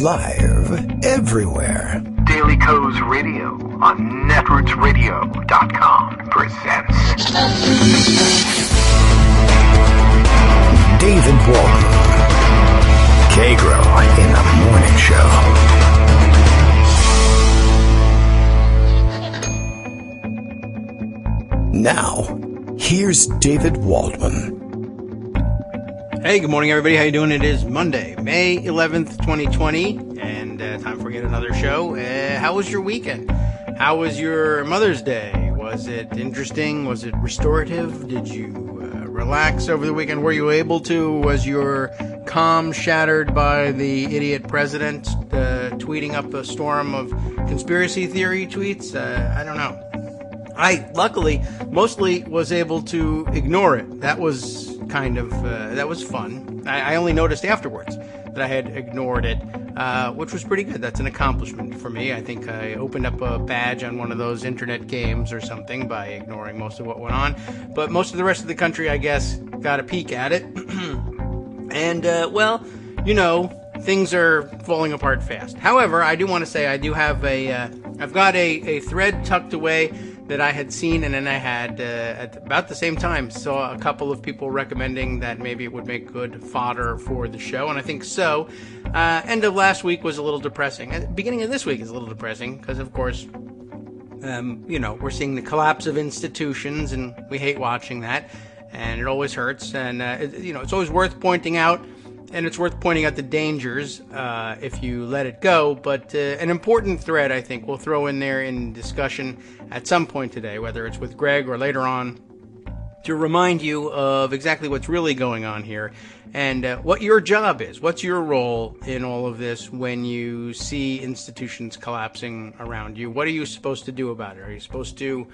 Live everywhere. Daily Co's Radio on netrootsradio.com presents David Walton. Kagro in the Morning Show. Now, here's David Waldman. Hey, good morning, everybody. How you doing? It is Monday, May 11th, 2020, and time for yet another show. How was your weekend? How was your Mother's Day? Was it interesting? Was it restorative? Did you relax over the weekend? Were you able to? Was your calm shattered by the idiot president tweeting up a storm of conspiracy theory tweets? I don't know. I, luckily, mostly was able to ignore it. That was that was fun. I only noticed afterwards that I had ignored it, which was pretty good. That's an accomplishment for me. I think I opened up a badge on one of those internet games or something by ignoring most of what went on. But most of the rest of the country, I guess, got a peek at it. And, well, you know, things are falling apart fast. However, I do want to say I do have I've got a thread tucked away that I had seen, and then I had, at about the same time, saw a couple of people recommending that maybe it would make good fodder for the show, and I think so. End of last week was a little depressing. Beginning of this week is a little depressing, because, of course, you know, we're seeing the collapse of institutions, and we hate watching that, and it always hurts, and, you know, it's always worth pointing out, and it's worth pointing out the dangers if you let it go. But an important thread, I think, we'll throw in there in discussion at some point today, whether it's with Greg or later on, to remind you of exactly what's really going on here and what your job is. What's your role in all of this when you see institutions collapsing around you? What are you supposed to do about it? Are you supposed to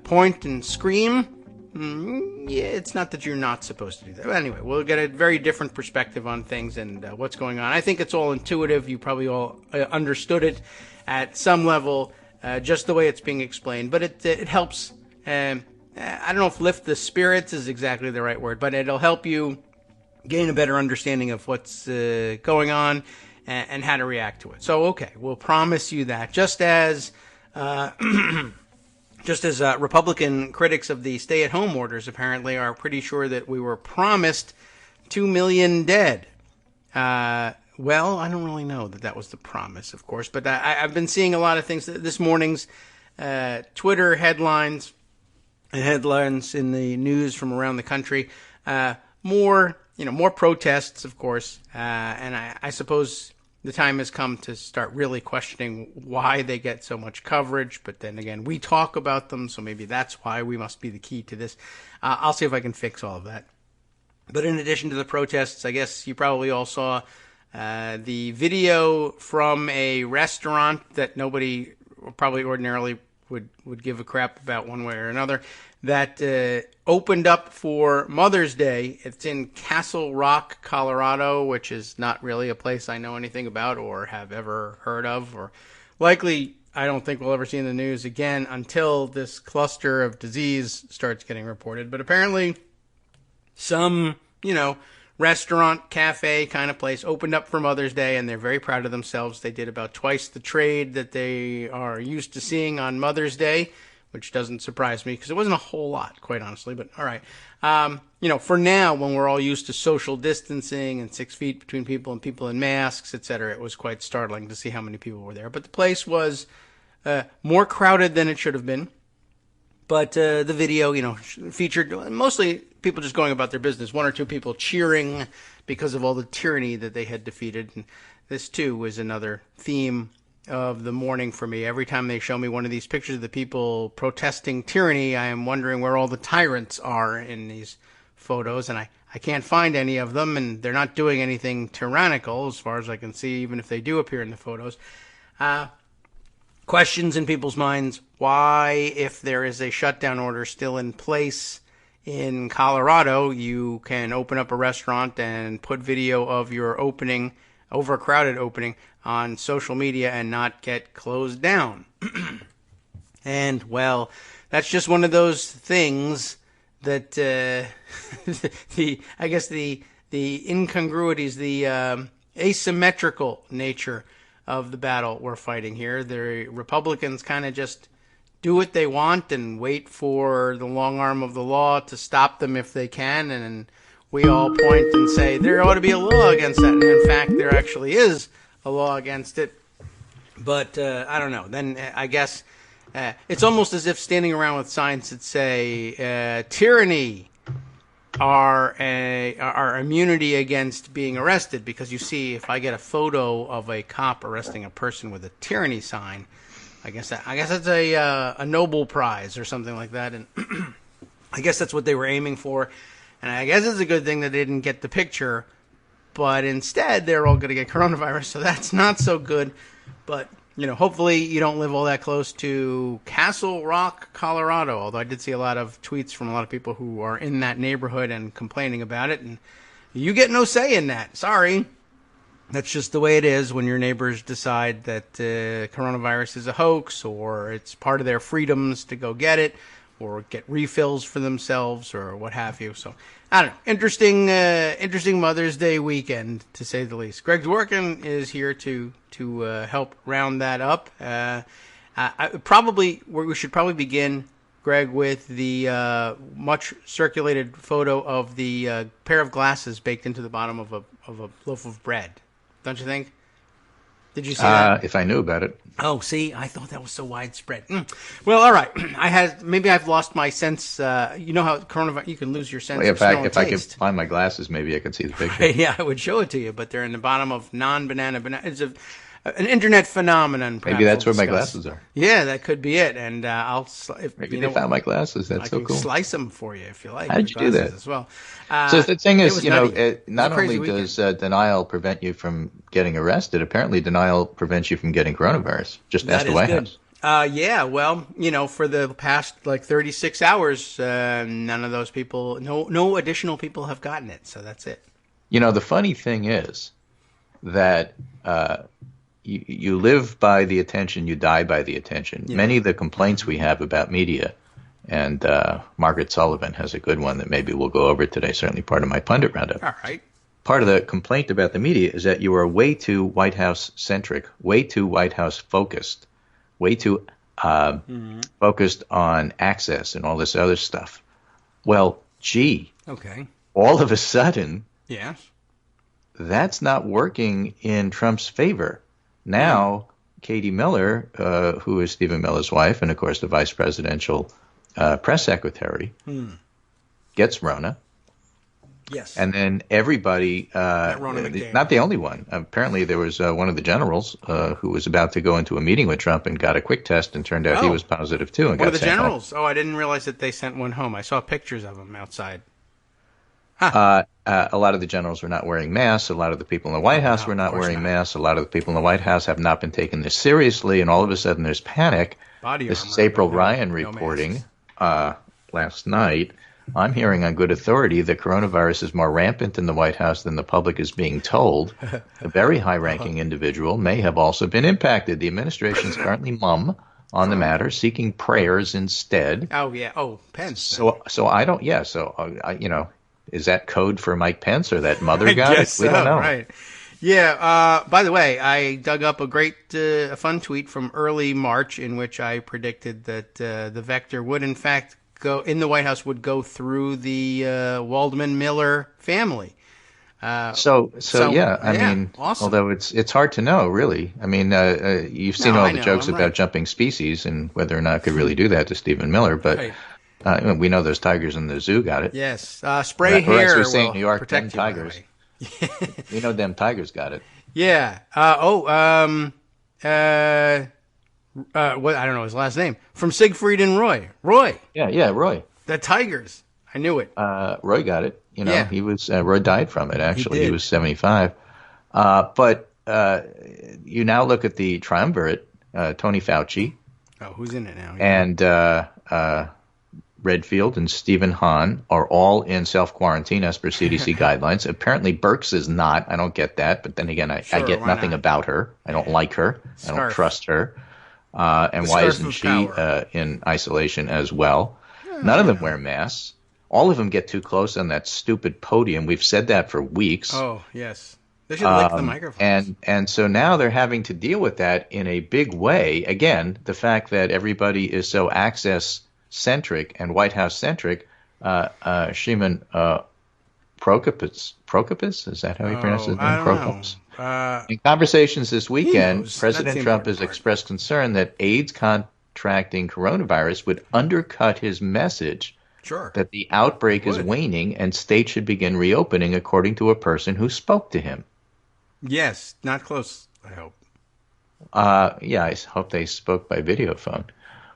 point and scream? Yeah, it's not that you're not supposed to do that. But anyway, we'll get a very different perspective on things and what's going on. I think it's all intuitive. You probably all understood it at some level, just the way it's being explained. But it helps. I don't know if lift the spirits is exactly the right word, but it'll help you gain a better understanding of what's going on and how to react to it. So, okay, we'll promise you that. Just as Republican critics of the stay-at-home orders apparently are pretty sure that we were promised 2 million dead. Well, I don't really know that was the promise, of course, but I've been seeing a lot of things. This morning's Twitter headlines and headlines in the news from around the country. More protests, of course, and I suppose the time has come to start really questioning why they get so much coverage. But then again, we talk about them, so maybe that's why we must be the key to this. I'll see if I can fix all of that. But in addition to the protests, I guess you probably all saw the video from a restaurant that nobody probably ordinarily would give a crap about one way or another, that opened up for Mother's Day. It's in Castle Rock, Colorado, which is not really a place I know anything about or have ever heard of, or likely I don't think we'll ever see in the news again until this cluster of disease starts getting reported. But apparently some, restaurant, cafe kind of place opened up for Mother's Day, and they're very proud of themselves. They did about twice the trade that they are used to seeing on Mother's Day, which doesn't surprise me because it wasn't a whole lot, quite honestly. But all right, for now, when we're all used to social distancing and 6 feet between people and people in masks, etc., it was quite startling to see how many people were there. But the place was more crowded than it should have been. But the video, featured mostly people just going about their business, one or two people cheering because of all the tyranny that they had defeated. And this, too, was another theme of the morning for me. Every time they show me one of these pictures of the people protesting tyranny, I am wondering where all the tyrants are in these photos. And I can't find any of them, and they're not doing anything tyrannical as far as I can see, even if they do appear in the photos. Questions in people's minds: why, if there is a shutdown order still in place in Colorado, you can open up a restaurant and put video of your opening, overcrowded opening, on social media and not get closed down. And, well, that's just one of those things that the incongruities, the asymmetrical nature of the battle we're fighting here. The Republicans kind of just do what they want and wait for the long arm of the law to stop them if they can, and we all point and say there ought to be a law against that, and in fact there actually is a law against it. But I don't know. Then I guess it's almost as if standing around with signs that say tyranny, our immunity against being arrested, because you see, if I get a photo of a cop arresting a person with a tyranny sign, I guess that's a Nobel Prize or something like that, and I guess that's what they were aiming for, and I guess it's a good thing that they didn't get the picture, but instead they're all going to get coronavirus, so that's not so good. But hopefully you don't live all that close to Castle Rock, Colorado, although I did see a lot of tweets from a lot of people who are in that neighborhood and complaining about it, and you get no say in that. Sorry. That's just the way it is when your neighbors decide that coronavirus is a hoax, or it's part of their freedoms to go get it or get refills for themselves or what have you. So, I don't know. Interesting Mother's Day weekend, to say the least. Greg Dworkin is here to help round that up. We should probably begin, Greg, with the much circulated photo of the pair of glasses baked into the bottom of a loaf of bread. Don't you think? Did you see that? If I knew about it. Oh, see, I thought that was so widespread. Well, all right. Maybe I've lost my sense. You know how coronavirus, you can lose your sense of smell and taste. If I could find my glasses, maybe I could see the picture. Right, yeah, I would show it to you, but they're in the bottom of non-banana. It's an internet phenomenon. Maybe that's where my glasses are. Yeah, that could be it. And maybe they found my glasses. That's so cool. I can slice them for you if you like. How did you do that? As well. So the thing is, not only weekend. does denial prevent you from getting arrested, apparently denial prevents you from getting coronavirus. Just ask the White House. Yeah, well, for the past 36 hours, none of those people, no additional people have gotten it. So that's it. The funny thing is that you live by the attention, you die by the attention. Yeah. Many of the complaints we have about media, and Margaret Sullivan has a good one that maybe we'll go over today, certainly part of my pundit roundup. All right. Part of the complaint about the media is that you are way too White House centric, way too White House focused, way too focused on access and all this other stuff. Well, gee. Okay. All of a sudden, yes, that's not working in Trump's favor. Now, Katie Miller, who is Stephen Miller's wife and, of course, the vice presidential press secretary, gets Rona. Yes. And then everybody, not the only one. Apparently there was one of the generals who was about to go into a meeting with Trump and got a quick test and turned out he was positive too. And one got of the sent generals? home. Oh, I didn't realize that they sent one home. I saw pictures of him outside. Huh. A lot of the generals were not wearing masks. A lot of the people in the White House were not wearing masks. A lot of the people in the White House have not been taking this seriously. And all of a sudden there's panic. This is April Ryan reporting last night. I'm hearing on good authority that coronavirus is more rampant in the White House than the public is being told. A very high-ranking individual may have also been impacted. The administration is currently mum on the matter, seeking prayers instead. Oh, yeah. Oh, Pence. So I don't, yeah. So, is that code for Mike Pence or that mother got it? We don't know. Right. Yeah. By the way, I dug up a great, fun tweet from early March in which I predicted that the vector would, in fact, go in the White House, would go through the Waldman Miller family. So yeah, I mean, awesome. Although it's hard to know, really. I mean, you've seen all the jokes about jumping species and whether or not it could really do that to Stephen Miller, but we know those tigers in the zoo got it. Yes, spray hair. Or as we say in New York, them tigers. We know them tigers got it. Yeah. What, I don't know his last name. From Siegfried and Roy. Roy. Yeah, Roy. The tigers. I knew it. Roy got it. He was Roy died from it. Actually, he was 75. But you now look at the triumvirate: Tony Fauci. Oh, who's in it now? Yeah. And Redfield and Stephen Hahn are all in self-quarantine as per CDC guidelines. Apparently, Birx is not. I don't get that. But then again, I get nothing about her. I don't like her. I don't trust her. And why isn't she in isolation as well? None of them wear masks. All of them get too close on that stupid podium. We've said that for weeks. Oh, yes. They should lick the microphones. And so now they're having to deal with that in a big way. Again, the fact that everybody is so access-centric and White House-centric, Shimon Prokopis, is that how he pronounces his name? I don't know. In conversations this weekend, President Trump has expressed concern that AIDS contracting coronavirus would undercut his message that the outbreak is waning and states should begin reopening, according to a person who spoke to him. Yes, not close, I hope. Yeah, I hope they spoke by video phone.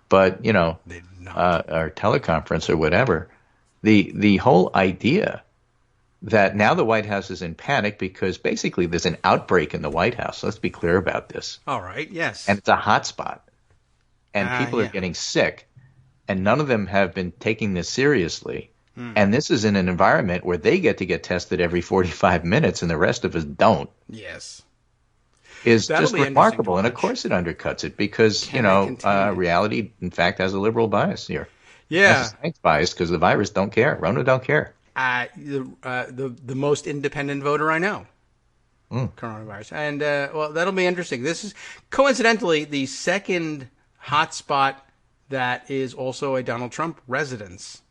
But, you know, or teleconference or whatever. The whole idea that now the White House is in panic because basically there's an outbreak in the White House. Let's be clear about this. All right, yes. And it's a hot spot. And people are getting sick. And none of them have been taking this seriously. And this is in an environment where they get to get tested every 45 minutes and the rest of us don't. Yes. Is just remarkable. And of course it undercuts it because, reality, in fact, has a liberal bias here. Yeah. Has a science bias because the virus don't care. Rona don't care. The most independent voter I know. Coronavirus. And, well, that'll be interesting. This is coincidentally the second hotspot that is also a Donald Trump residence.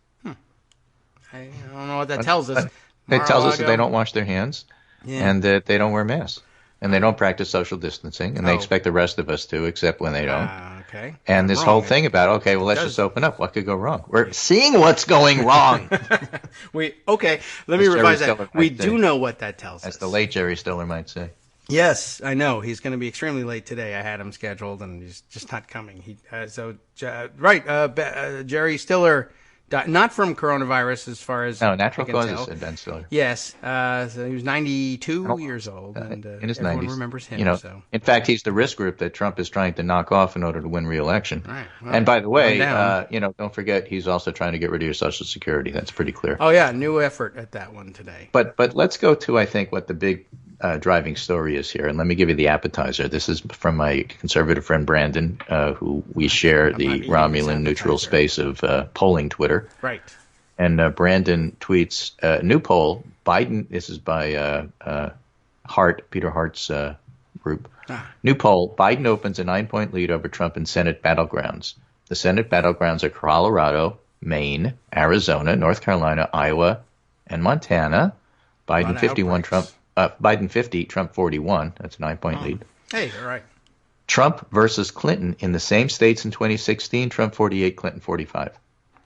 I don't know what that tells us. It tells us that they don't wash their hands and that they don't wear masks and they don't practice social distancing and they expect the rest of us to, except when they don't. Okay. And this whole thing about, let's just open up. What could go wrong? We're seeing what's going wrong. Let me revise that. We do know what that tells us. As the late Jerry Stiller might say. Yes, I know. He's going to be extremely late today. I had him scheduled, and he's just not coming. Jerry Stiller died, not from coronavirus as far as natural causes, said Ben Stiller. Yes, so he was 92 years old, and in his everyone 90s. remembers him. In fact, he's the risk group that Trump is trying to knock off in order to win re-election. Right. Well, and by the way, don't forget he's also trying to get rid of your Social Security. That's pretty clear. Oh yeah, new effort at that one today. But let's go to I think what the big driving story is here, and let me give you the appetizer. This is from my conservative friend Brandon, who we share the Romulan neutral space of polling Twitter. Right. And Brandon tweets, new poll, Biden, this is by Peter Hart's group. New poll, Biden opens a 9-point lead over Trump in Senate battlegrounds. The Senate battlegrounds are Colorado, Maine, Arizona, North Carolina, Iowa, and Montana. Biden 51, Biden 50, Trump 41. That's a 9-point lead. Hey, all right. Trump versus Clinton in the same states in 2016, Trump 48, Clinton 45.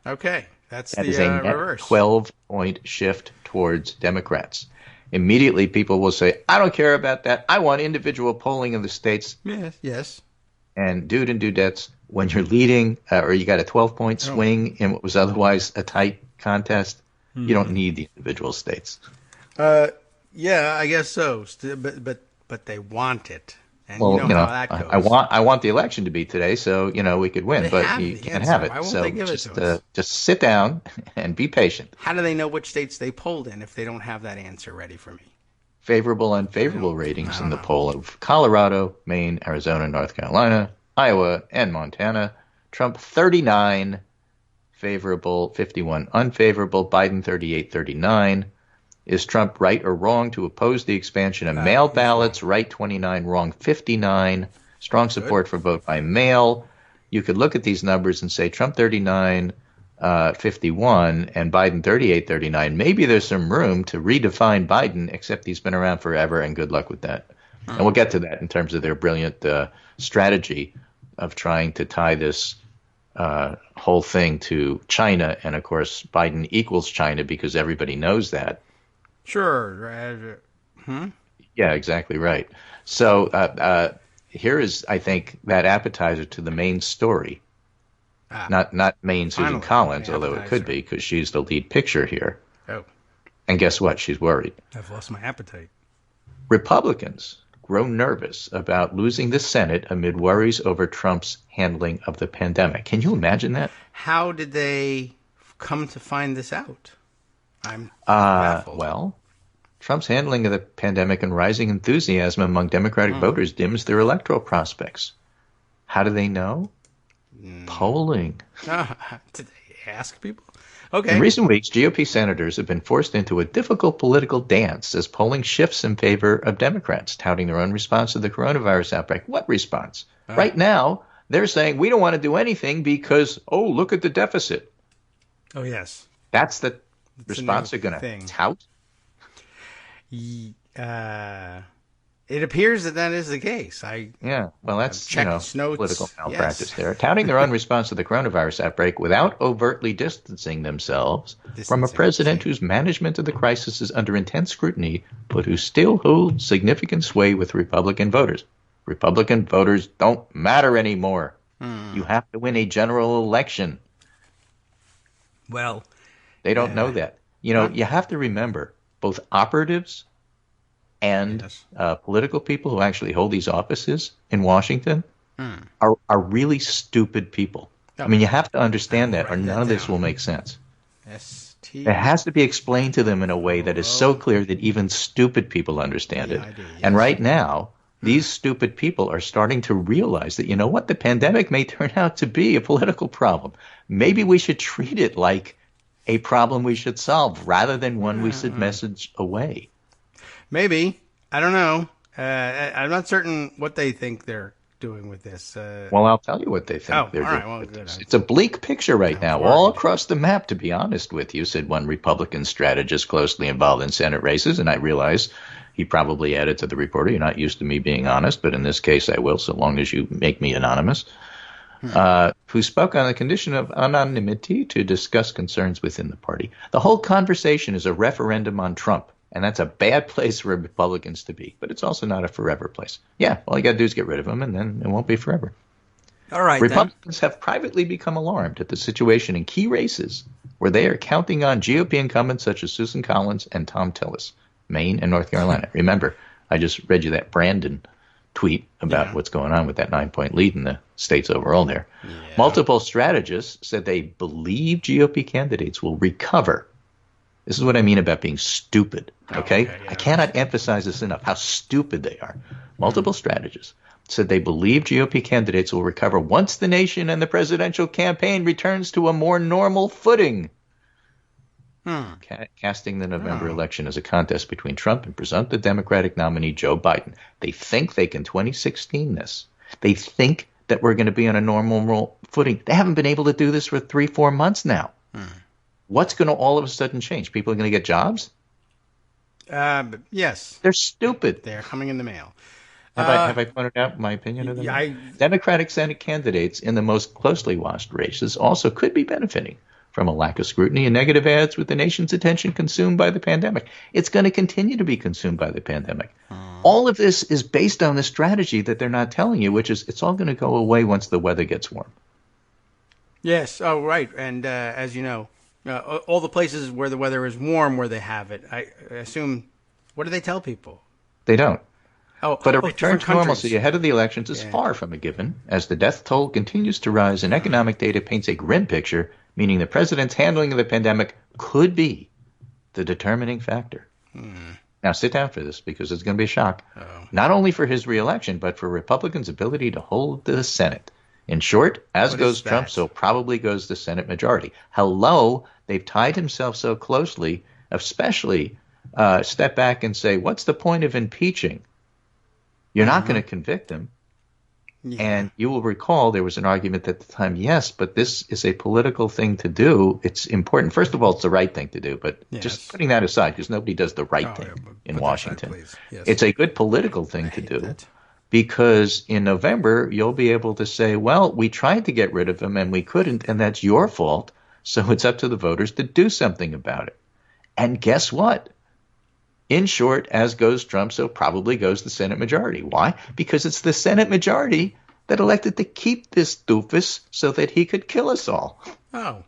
Okay, that is a net reverse. 12-point shift towards Democrats. Immediately, people will say, I don't care about that. I want individual polling of the states. Yes. And dude and dudettes, when you're leading or you got a 12-point swing in what was otherwise a tight contest, you don't need the individual states. Yeah, I guess so. But they want it, and how that goes. I want the election to be today, so we could win, but you can't have it. Why won't they give it to us? Just sit down and be patient. How do they know which states they polled in if they don't have that answer ready for me? Favorable, unfavorable ratings in the poll of Colorado, Maine, Arizona, North Carolina, Iowa, and Montana. Trump 39, favorable, 51 unfavorable. Biden 38-39. Is Trump right or wrong to oppose the expansion of mail ballots? Right 29, wrong 59. Strong support for vote by mail. You could look at these numbers and say Trump 39, 51, and Biden 38-39. Maybe there's some room to redefine Biden, except he's been around forever, and good luck with that. And we'll get to that in terms of their brilliant strategy of trying to tie this whole thing to China. And, of course, Biden equals China because everybody knows that. Sure. Yeah, exactly right. So here is, I think, that appetizer to the main story. Not main Susan Collins, although it could be because she's the lead picture here. Oh. And guess what? She's worried. I've lost my appetite. Republicans grow nervous about losing the Senate amid worries over Trump's handling of the pandemic. Can you imagine that? How did they come to find this out? I'm baffled. Well, Trump's handling of the pandemic and rising enthusiasm among Democratic voters dims their electoral prospects. How do they know? Polling. Did they ask people? Okay. In recent weeks, GOP senators have been forced into a difficult political dance as polling shifts in favor of Democrats, touting their own response to the coronavirus outbreak. What response? Right now, they're saying we don't want to do anything because, oh, look at the deficit. Oh, yes. That's the response they're going to tout? It appears that is the case. That's notes. Political malpractice there. Touting their own response to the coronavirus outbreak without overtly distancing themselves from a president whose management of the crisis is under intense scrutiny, but who still holds significant sway with Republican voters. Republican voters don't matter anymore. You have to win a general election. Well, they don't know that. You have to remember both operatives and political people who actually hold these offices in Washington are really stupid people. I mean, you have to understand that, or none of this will make sense. It has to be explained to them in a way that is so clear that even stupid people understand it. And right now, these stupid people are starting to realize that, the pandemic may turn out to be a political problem. Maybe we should treat it like a problem we should solve rather than one we should message away. Maybe. I don't know. I'm not certain what they think they're doing with this. Well, I'll tell you what they think they're doing with this. It's a bleak picture right now, all across the map, to be honest with you, said one Republican strategist closely involved in Senate races. And I realize he probably added to the reporter, you're not used to me being honest, but in this case I will, so long as you make me anonymous. Who spoke on the condition of anonymity to discuss concerns within the party. The whole conversation is a referendum on Trump. And that's a bad place for Republicans to be. But it's also not a forever place. Yeah, all you got to do is get rid of him, and then it won't be forever. All right. Republicans have privately become alarmed at the situation in key races where they are counting on GOP incumbents such as Susan Collins and Tom Tillis, Maine and North Carolina. Remember, I just read you that Brandon tweet about what's going on with that 9-point lead in the states overall there. Yeah. Multiple strategists said they believe GOP candidates will recover. This is what I mean about being stupid, okay? I cannot emphasize this enough, how stupid they are. Multiple strategists said they believe GOP candidates will recover once the nation and the presidential campaign returns to a more normal footing. Casting the November election as a contest between Trump and presumptive Democratic nominee Joe Biden. They think they can 2016 this. They think that we're going to be on a normal footing. They haven't been able to do this for 3-4 months now. What's going to all of a sudden change? People are going to get jobs? Yes. They're stupid. They're coming in the mail. Have I pointed out my opinion of them? Democratic Senate candidates in the most closely watched races also could be benefiting from a lack of scrutiny and negative ads with the nation's attention consumed by the pandemic. It's going to continue to be consumed by the pandemic. All of this is based on the strategy that they're not telling you, which is it's all going to go away once the weather gets warm. Yes. Oh, right. And as you know, all the places where the weather is warm, where they have it, I assume, what do they tell people? They don't. But a different return to normalcy ahead of the elections is far from a given, as the death toll continues to rise and economic data paints a grim picture, meaning the president's handling of the pandemic could be the determining factor. Now sit down for this, because it's going to be a shock, not only for his reelection, but for Republicans' ability to hold the Senate. In short, as goes Trump, so probably goes the Senate majority. Hello, they've tied himself so closely, especially step back and say, what's the point of impeaching? You're not going to convict him. And you will recall there was an argument at the time, yes, but this is a political thing to do. It's important. First of all, it's the right thing to do, but just putting that aside, because nobody does the right thing in Washington. It's a good political thing to do. Because in November, you'll be able to say, well, we tried to get rid of him and we couldn't, and that's your fault. So it's up to the voters to do something about it. And guess what? In short, as goes Trump, so probably goes the Senate majority. Why? Because it's the Senate majority that elected to keep this doofus so that he could kill us all. Oh.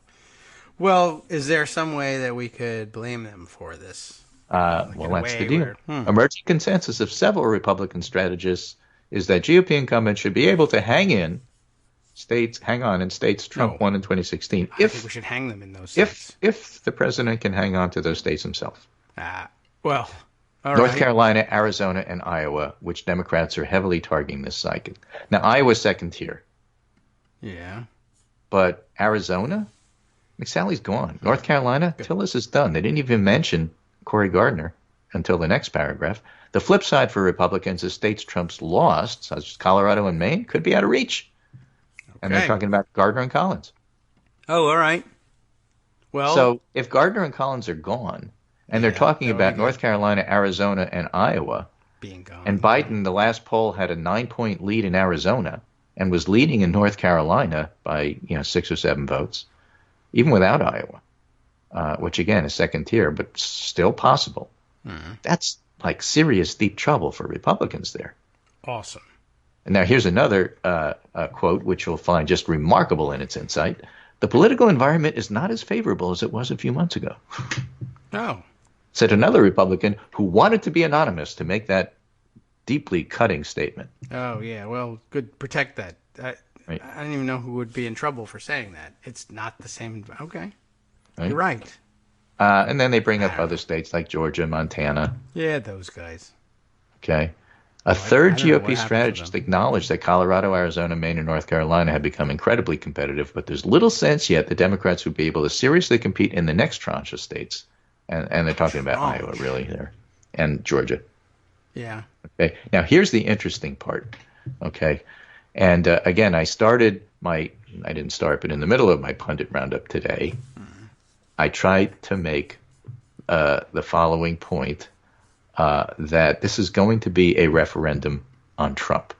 Well, is there some way that we could blame them for this? Well, that's the deal. Emerging consensus of several Republican strategists is that GOP incumbents should be able to hang on in states Trump won in 2016. I think we should hang them in those states. If the president can hang on to those states himself. Well, North Carolina, Arizona, and Iowa, which Democrats are heavily targeting this cycle. Now, Iowa's second tier. Yeah. But Arizona, McSally's gone. North Carolina, Tillis is done. They didn't even mention Cory Gardner until the next paragraph. The flip side for Republicans is states Trump's lost, such as Colorado and Maine, could be out of reach. Okay. And they're talking about Gardner and Collins. Oh, all right. Well, so if Gardner and Collins are gone, and they're talking about North Carolina, Arizona, and Iowa, being gone, and Biden, the last poll, had a 9-point lead in Arizona and was leading in North Carolina by 6 or 7 votes, even without Iowa, which again is second tier, but still possible. Mm-hmm. That's like serious deep trouble for Republicans there. Awesome. And now here's another quote, which you'll find just remarkable in its insight. The political environment is not as favorable as it was a few months ago. Oh. Said another Republican who wanted to be anonymous to make that deeply cutting statement. Oh, yeah. Well, good. Protect that. Right. I don't even know who would be in trouble for saying that. It's not the same. Okay. Right. You're right. And then they bring up other states like Georgia, Montana. Yeah, those guys. Okay. A third GOP strategist acknowledged that Colorado, Arizona, Maine, and North Carolina have become incredibly competitive, but there's little sense yet the Democrats would be able to seriously compete in the next tranche of states. And they're talking about Iowa, really, there, and Georgia. Yeah. Okay. Now, here's the interesting part. Okay. And again, I didn't start, but in the middle of my pundit roundup today, I tried to make the following point. That this is going to be a referendum on Trump.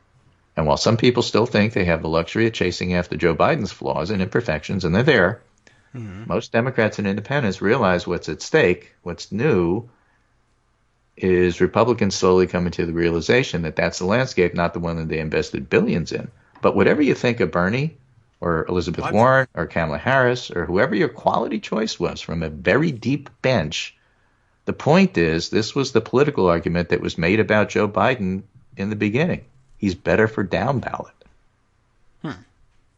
And while some people still think they have the luxury of chasing after Joe Biden's flaws and imperfections, and they're there, most Democrats and independents realize what's at stake. What's new is Republicans slowly coming to the realization that that's the landscape, not the one that they invested billions in. But whatever you think of Bernie or Elizabeth Warren or Kamala Harris or whoever your quality choice was from a very deep bench, the point is, this was the political argument that was made about Joe Biden in the beginning. He's better for down ballot.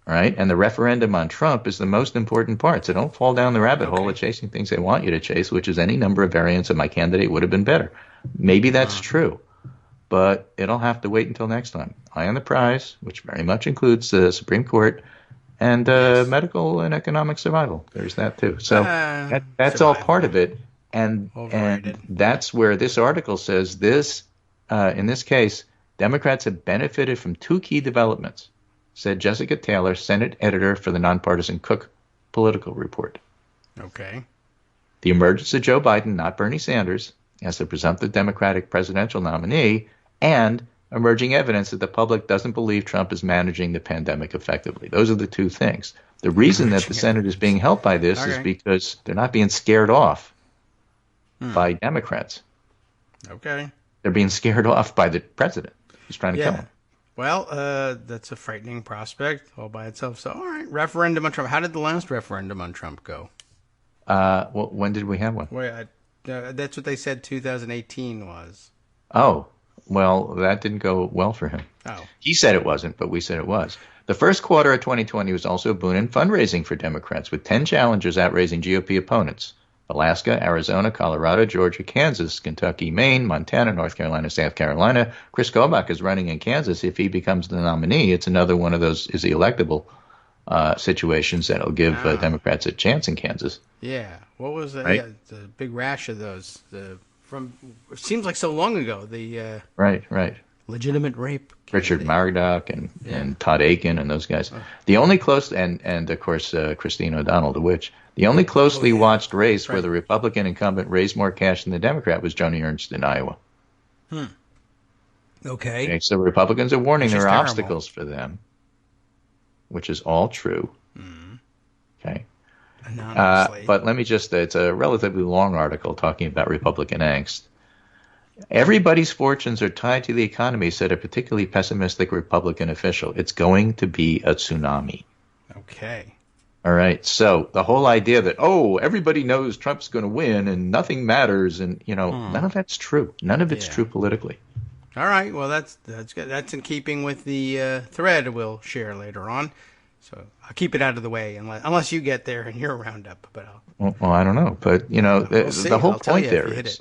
Right? And the referendum on Trump is the most important part. So don't fall down the rabbit hole of chasing things they want you to chase, which is any number of variants of my candidate would have been better. Maybe that's true, but it'll have to wait until next time. Eye on the prize, which very much includes the Supreme Court and medical and economic survival. There's that too. So that's all part of it. And that's where this article says this, in this case, Democrats have benefited from 2 key developments, said Jessica Taylor, Senate editor for the nonpartisan Cook Political Report. Okay. The emergence of Joe Biden, not Bernie Sanders, as the presumptive Democratic presidential nominee, and emerging evidence that the public doesn't believe Trump is managing the pandemic effectively. Those are the 2 things. The reason that the Senate is being helped by this is because they're not being scared off by Democrats. Okay. They're being scared off by the president who's trying to kill them. Well, that's a frightening prospect all by itself. So, all right, referendum on Trump. How did the last referendum on Trump go? Well, when did we have one? Well, that's what they said 2018 was. Oh, well, that didn't go well for him. Oh. He said it wasn't, but we said it was. The first quarter of 2020 was also a boon in fundraising for Democrats, with 10 challengers outraising GOP opponents. Alaska, Arizona, Colorado, Georgia, Kansas, Kentucky, Maine, Montana, North Carolina, South Carolina. Chris Kobach is running in Kansas. If he becomes the nominee, it's another one of those is he electable situations that will give Democrats a chance in Kansas. Yeah. What was the, right? The big rash of those? It seems like so long ago. Right. Legitimate rape. Richard Murdoch and Todd Aiken and those guys. The only close and of course Christine O'Donnell, the witch. The only closely watched race where the Republican incumbent raised more cash than the Democrat was Joni Ernst in Iowa. Okay. So Republicans are warning there are obstacles for them, which is all true. Okay. But let me just, it's a relatively long article talking about Republican angst. Everybody's fortunes are tied to the economy, said a particularly pessimistic Republican official. It's going to be a tsunami. Okay. All right. So the whole idea that, everybody knows Trump's going to win and nothing matters. And, none of that's true. None of it's true politically. All right. Well, that's good. That's in keeping with the thread we'll share later on. So I'll keep it out of the way unless you get there in your roundup. But well, I don't know. But, the whole point there is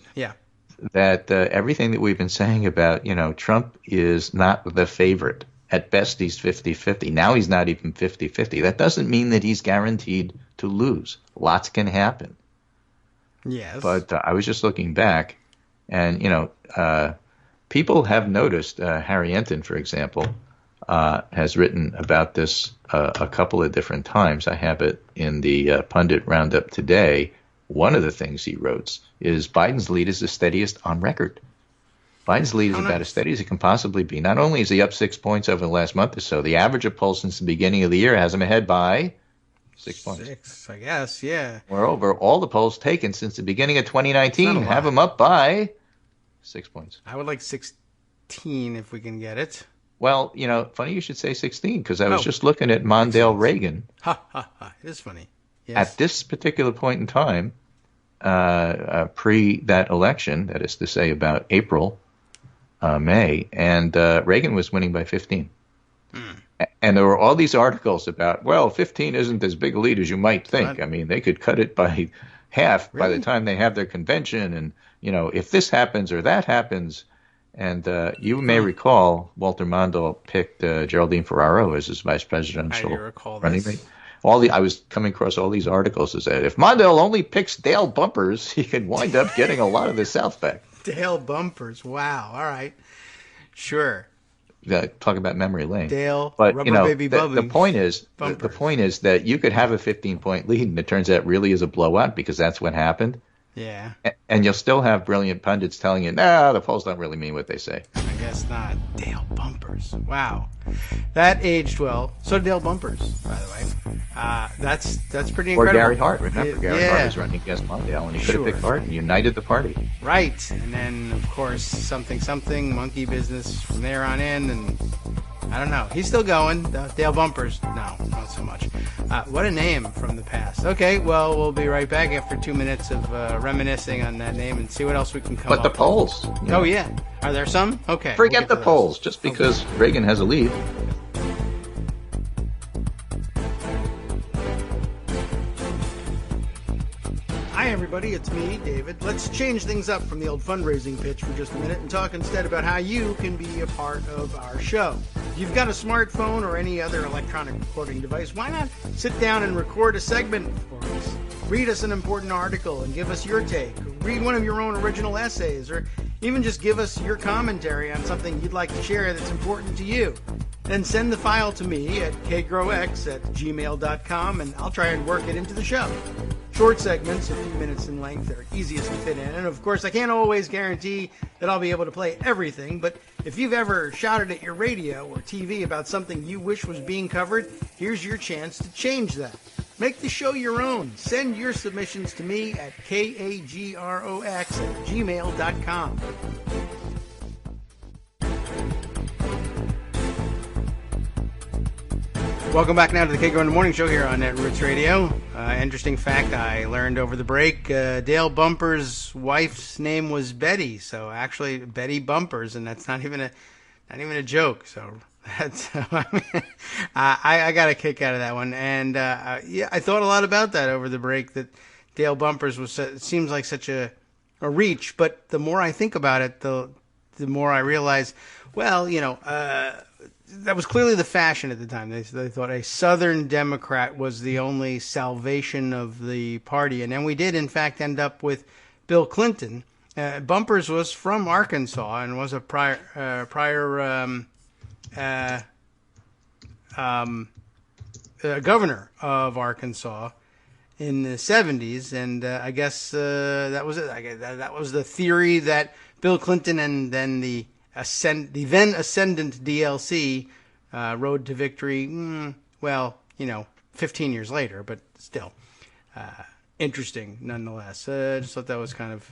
that everything that we've been saying about, Trump is not the favorite. At best, he's 50-50. Now he's not even 50-50. That doesn't mean that he's guaranteed to lose. Lots can happen. Yes. But I was just looking back, and, people have noticed, Harry Enton, for example, has written about this a couple of different times. I have it in the Pundit Roundup today. One of the things he wrote is Biden's lead is the steadiest on record. Biden's lead is about as steady as it can possibly be. Not only is he up 6 points over the last month or so, the average of polls since the beginning of the year has him ahead by 6 points. 6, I guess, yeah. Moreover, all the polls taken since the beginning of 2019 have him up by 6 points. I would like 16 if we can get it. Well, funny you should say 16, because I was just looking at Mondale Reagan. Ha, ha, ha. It is funny. Yes. At this particular point in time, pre that election, that is to say about April, May, and Reagan was winning by 15. And there were all these articles about, 15 isn't as big a lead as you might think. I mean, they could cut it by half by the time they have their convention. And, if this happens or that happens. And you may recall Walter Mondale picked Geraldine Ferraro as his vice presidential running mate. I was coming across all these articles that said if Mondale only picks Dale Bumpers, he could wind up getting a lot of the South back. Dale Bumpers, wow! All right, sure. Talk about memory lane. Dale, but baby the point is that you could have a 15-point lead, and it turns out really is a blowout because that's what happened. Yeah. And you'll still have brilliant pundits telling you, the polls don't really mean what they say. I guess not. Dale Bumpers. Wow. That aged well. So did Dale Bumpers, by the way. That's pretty incredible. Or Gary Hart. Remember, Gary Hart was running against Mondale, and he could have picked Hart and united the party. Right. And then, of course, something, monkey business from there on in, and I don't know. He's still going. Dale Bumpers. No, not so much. What a name from the past. Okay, well, we'll be right back after 2 minutes of reminiscing on that name and see what else we can come up with. But the polls. Oh, yeah. Are there some? Okay. Forget the polls, just because Reagan has a lead. Hi, everybody. It's me, David. Let's change things up from the old fundraising pitch for just a minute and talk instead about how you can be a part of our show. If you've got a smartphone or any other electronic recording device, why not sit down and record a segment for us? Read us an important article and give us your take. Read one of your own original essays, or even just give us your commentary on something you'd like to share that's important to you. Then send the file to me at kagrox@gmail.com, and I'll try and work it into the show. Short segments, a few minutes in length, are easiest to fit in. And of course, I can't always guarantee that I'll be able to play everything, but if you've ever shouted at your radio or TV about something you wish was being covered, here's your chance to change that. Make the show your own. Send your submissions to me at kagrox@gmail.com. Welcome back now to the Kagro in the Morning Show here on Netroots Radio. Interesting fact I learned over the break, Dale Bumpers' wife's name was Betty, so actually Betty Bumpers, and that's not even a joke. So that's I got a kick out of that one, and I thought a lot about that over the break. That Dale Bumpers it seems like such a reach, but the more I think about it, the more I realize, that was clearly the fashion at the time. They thought a Southern Democrat was the only salvation of the party. And then we did, in fact, end up with Bill Clinton. Bumpers was from Arkansas and was a prior governor of Arkansas in the 70s. And I guess that was it. That was the theory that Bill Clinton and then the then ascendant DLC road to victory, 15 years later, but still interesting nonetheless. Just thought that was kind of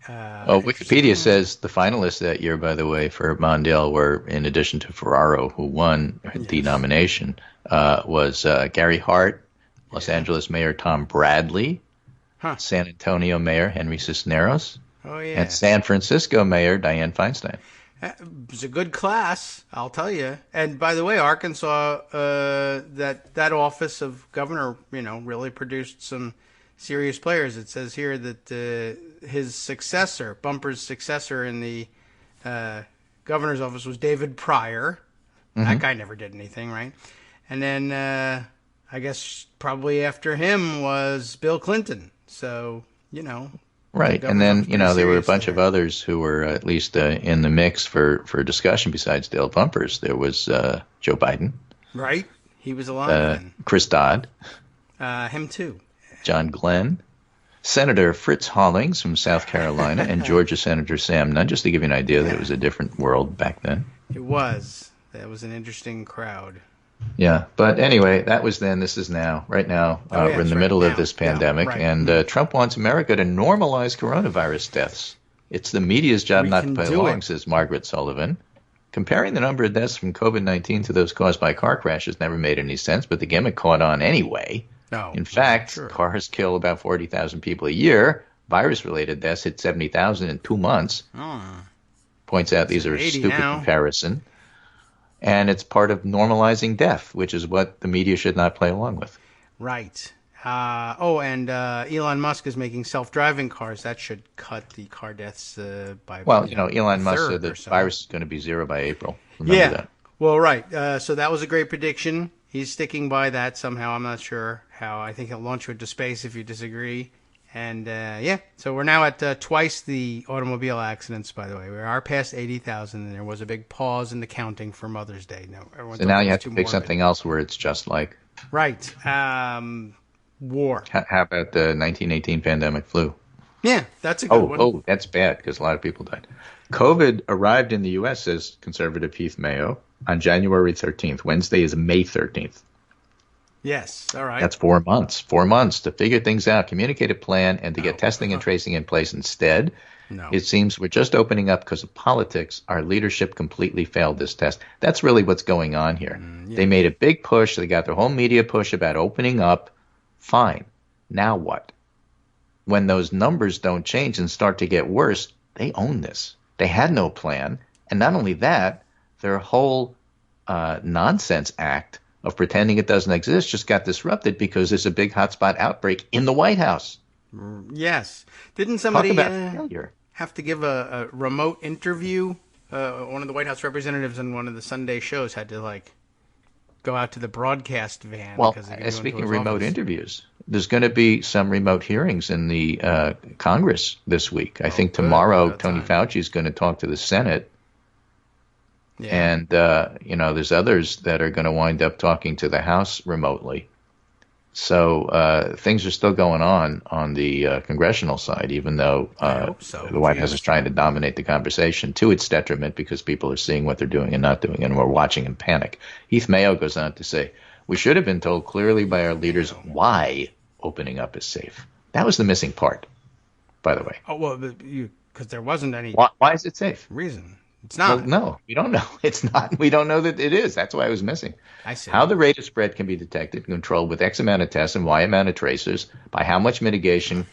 Wikipedia says the finalists that year, by the way, for Mondale were, in addition to Ferraro, who won the nomination, was Gary Hart, Los Angeles Mayor Tom Bradley, San Antonio Mayor Henry Cisneros, and San Francisco Mayor Dianne Feinstein. It was a good class, I'll tell you. And by the way, Arkansas, that office of governor, really produced some serious players. It says here that his successor, Bumpers' successor in the governor's office was David Pryor. Mm-hmm. That guy never did anything, right? And then I guess probably after him was Bill Clinton. So, Right. And then, there were a bunch of others who were at least in the mix for discussion besides Dale Bumpers. There was Joe Biden. Right. He was alive then. Chris Dodd. Him too. John Glenn. Senator Fritz Hollings from South Carolina and Georgia Senator Sam Nunn, just to give you an idea that it was a different world back then. It was. That was an interesting crowd. Yeah, but anyway, that was then. This is now. Right now, we're in the middle of this pandemic, and Trump wants America to normalize coronavirus deaths. It's the media's job not to play along, says Margaret Sullivan. Comparing the number of deaths from COVID-19 to those caused by car crashes never made any sense, but the gimmick caught on anyway. No, in fact, cars kill about 40,000 people a year. Virus-related deaths hit 70,000 in 2 months. Points out these are a stupid comparison. And it's part of normalizing death, which is what the media should not play along with. Right. And Elon Musk is making self-driving cars. That should cut the car deaths by Elon Musk said the virus is going to be zero by April. Remember that. Well, right. So that was a great prediction. He's sticking by that somehow. I'm not sure how. I think he'll launch you into space if you disagree. And, so we're now at twice the automobile accidents, by the way. We are past 80,000, and there was a big pause in the counting for Mother's Day. So now you have to pick something else where it's just like... Right. War. How about the 1918 pandemic flu? Yeah, that's a good one. Oh, that's bad because a lot of people died. COVID arrived in the U.S., says conservative Heath Mayo, on January 13th. Wednesday is May 13th. Yes, all right. That's 4 months. 4 months to figure things out, communicate a plan, and to get testing and tracing in place. Instead, it seems we're just opening up because of politics. Our leadership completely failed this test. That's really what's going on here. They made a big push. They got their whole media push about opening up. Fine. Now what? When those numbers don't change and start to get worse, they own this. They had no plan. And not only that, their whole nonsense act of pretending it doesn't exist just got disrupted because there's a big hotspot outbreak in the White House. Yes. Didn't somebody have to give a remote interview? One of the White House representatives on one of the Sunday shows had to, go out to the broadcast van. Well, speaking of remote interviews, there's going to be some remote hearings in the Congress this week. I think tomorrow Tony Fauci is going to talk to the Senate. Yeah. And, there's others that are going to wind up talking to the House remotely. So things are still going on the congressional side, even though the White House is trying to dominate the conversation to its detriment because people are seeing what they're doing and not doing, and we're watching in panic. Heath Mayo goes on to say, we should have been told clearly by our leaders why opening up is safe. That was the missing part, by the way. Oh, well, because there wasn't any... Why is it safe? Reason. It's not. Well, no, we don't know. It's not. We don't know that it is. That's why it was missing. I see. How the rate of spread can be detected and controlled with X amount of tests and Y amount of tracers, by how much mitigation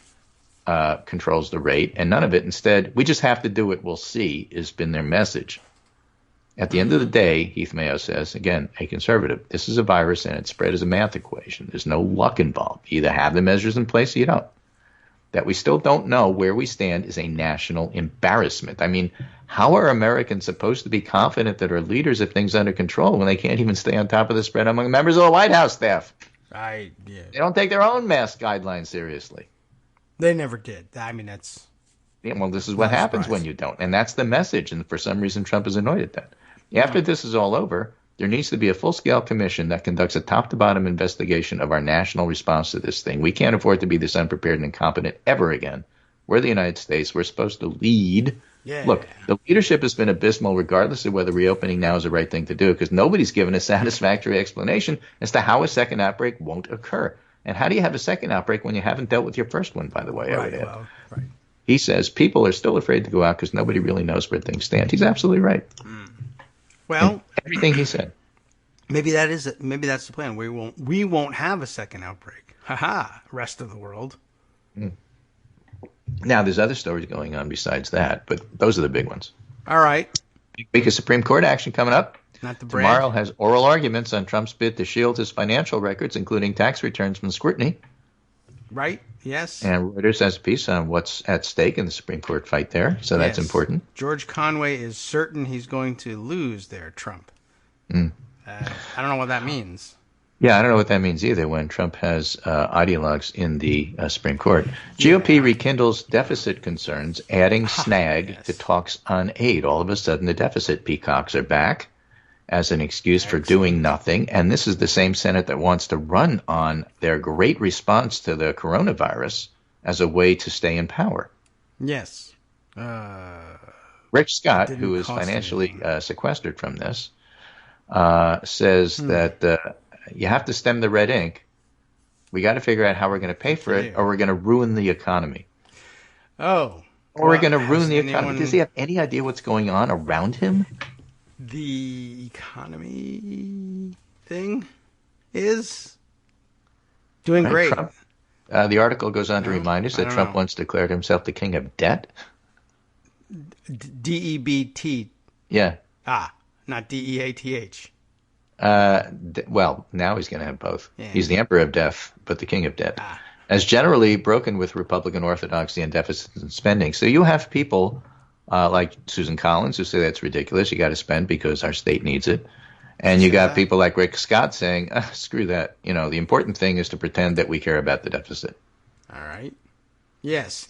controls the rate, and none of it. Instead, we just have to do it. We'll see, has been their message. At the end of the day, Heath Mayo says, again, a conservative, this is a virus and its spread is a math equation. There's no luck involved. You either have the measures in place or you don't. That we still don't know where we stand is a national embarrassment. I mean, how are Americans supposed to be confident that our leaders have things under control when they can't even stay on top of the spread among members of the White House staff? Yeah. They don't take their own mask guidelines seriously. They never did. I mean, that's... Yeah, well, this is what happens when you don't. And that's the message. And for some reason, Trump is annoyed at that. After this is all over, there needs to be a full-scale commission that conducts a top-to-bottom investigation of our national response to this thing. We can't afford to be this unprepared and incompetent ever again. We're the United States. We're supposed to lead. Yeah. Look, the leadership has been abysmal regardless of whether reopening now is the right thing to do, because nobody's given a satisfactory explanation as to how a second outbreak won't occur. And how do you have a second outbreak when you haven't dealt with your first one, by the way, I would add. Well, right. He says people are still afraid to go out because nobody really knows where things stand. He's absolutely right. Well, in everything he said. Maybe that is it. Maybe that's the plan. We won't have a second outbreak. Rest of the world. Now, there's other stories going on besides that, but those are the big ones. All right. Big week of Supreme Court action coming up. Not the bread. Tomorrow has oral arguments on Trump's bid to shield his financial records, including tax returns, from scrutiny. Right. Yes. And Reuters has a piece on what's at stake in the Supreme Court fight there, so that's important. George Conway is certain he's going to lose there, Trump. I don't know what that means. Yeah, I don't know what that means either when Trump has ideologues in the Supreme Court. GOP rekindles deficit concerns, adding snag to talks on aid. All of a sudden, the deficit peacocks are back as an excuse for doing nothing. And this is the same Senate that wants to run on their great response to the coronavirus as a way to stay in power. Yes. Rick Scott, who is financially sequestered from this, says that you have to stem the red ink. We got to figure out how we're going to pay for it, or we're going to ruin the economy. Oh. Or we're going to ruin the economy. Does he have any idea what's going on around him? The economy thing is doing great. Trump, the article goes on to remind us that Trump once declared himself the king of debt. DEBT. Yeah. Not DEATH. Well, now he's going to have both. Yeah. He's the emperor of death, but the king of debt. As generally broken with Republican orthodoxy and deficits and spending. So you have people like Susan Collins who say that's ridiculous. You got to spend because our state needs it. And you got people like Rick Scott saying, screw that. You know, the important thing is to pretend that we care about the deficit. All right. Yes.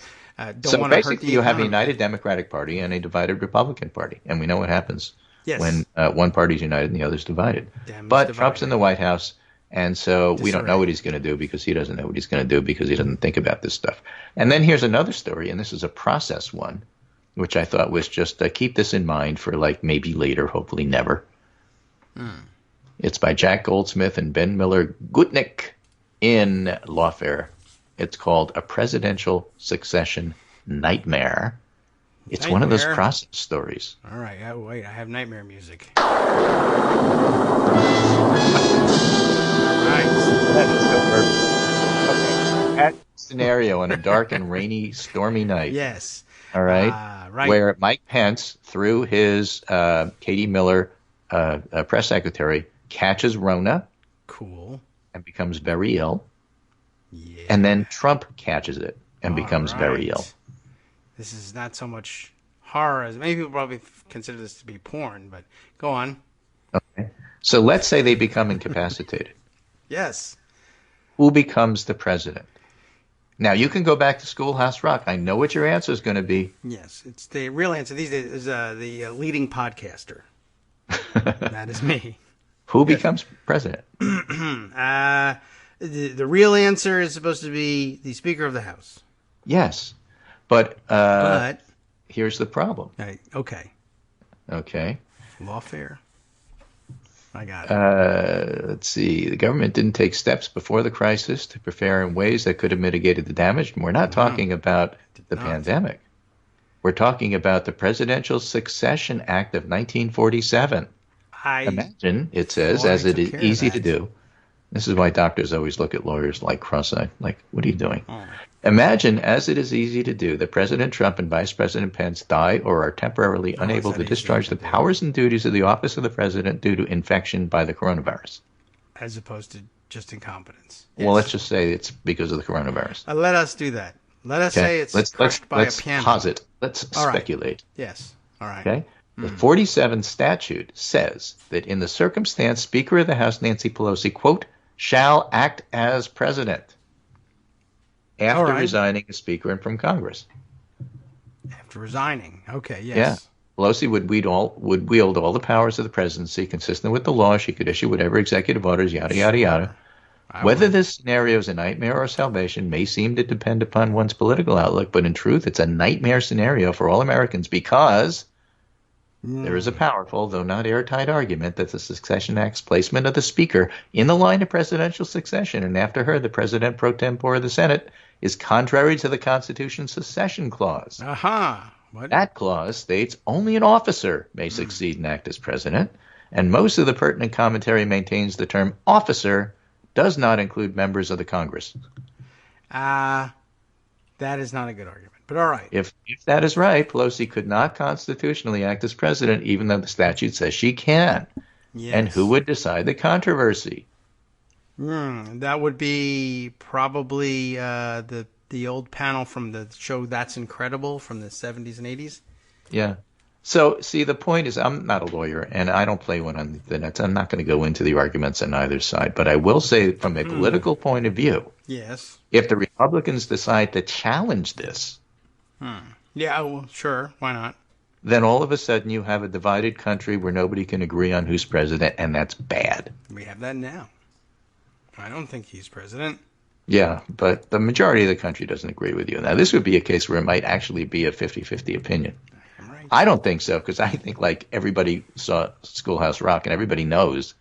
So basically you have a united Democratic Party and a divided Republican Party. And we know what happens when one party's united and the other's divided. Trump's in the White House, and so we don't know what he's going to do because he doesn't know what he's going to do because he doesn't think about this stuff. And then here's another story, and this is a process one, which I thought was just keep this in mind for like maybe later, hopefully never. It's by Jack Goldsmith and Ben Miller Gutnick in Lawfare. It's called A Presidential Succession Nightmare. It's one of those process stories. All right. Wait, I have nightmare music. All right. Let's go for that scenario on a dark and rainy, stormy night. Yes. All right. Right. Where Mike Pence, through his Katie Miller press secretary, catches Rona. Cool. And becomes very ill. Yeah. And then Trump catches it and becomes very ill. This is not so much horror as many people probably consider this to be porn, but go on. Okay. So let's say they become incapacitated. Yes. Who becomes the president? Now, you can go back to Schoolhouse Rock. I know what your answer is going to be. Yes. It's the real answer these days is the leading podcaster. That is me. Who becomes president? The real answer is supposed to be the Speaker of the House. Yes. But here's the problem. Okay. Lawfare. I got it. Let's see. The government didn't take steps before the crisis to prepare in ways that could have mitigated the damage. And we're not talking about the pandemic. We're talking about the Presidential Succession Act of 1947. Imagine, it says, as it is easy to do. This is why doctors always look at lawyers like cross-eyed, like, what are you doing? Imagine, as it is easy to do, that President Trump and Vice President Pence die or are temporarily unable to discharge the powers and duties of the office of the president due to infection by the coronavirus. As opposed to just incompetence. Well, let's just say it's because of the coronavirus. Let us do that. Let us say it's crushed by a piano. Let's speculate. Yes. All right. Okay. The 47 statute says that in the circumstance, Speaker of the House Nancy Pelosi, quote, shall act as president after resigning as Speaker and from Congress. After resigning. Okay, yes. Yeah. Pelosi would wield all the powers of the presidency consistent with the law. She could issue whatever executive orders, yada, yada, yada. Whether this scenario is a nightmare or salvation may seem to depend upon one's political outlook, but in truth, it's a nightmare scenario for all Americans because there is a powerful, though not airtight, argument that the Succession Act's placement of the Speaker in the line of presidential succession and after her the President pro tempore of the Senate is contrary to the Constitution's secession clause. What? That clause states only an officer may succeed and act as president, and most of the pertinent commentary maintains the term officer does not include members of the Congress. That is not a good argument, but all right. If that is right, Pelosi could not constitutionally act as president, even though the statute says she can. Yes. And who would decide the controversy? That would be probably the old panel from the show That's Incredible from the 70s and 80s. Yeah. So, see, the point is I'm not a lawyer, and I don't play one on the nets. I'm not going to go into the arguments on either side. But I will say from a political point of view, yes, if the Republicans decide to challenge this, yeah, well, sure, why not? then all of a sudden you have a divided country where nobody can agree on who's president, and that's bad. We have that now. I don't think he's president. Yeah, but the majority of the country doesn't agree with you. Now, this would be a case where it might actually be a 50-50 opinion. Right. I don't think so, because I think like everybody saw Schoolhouse Rock, and everybody knows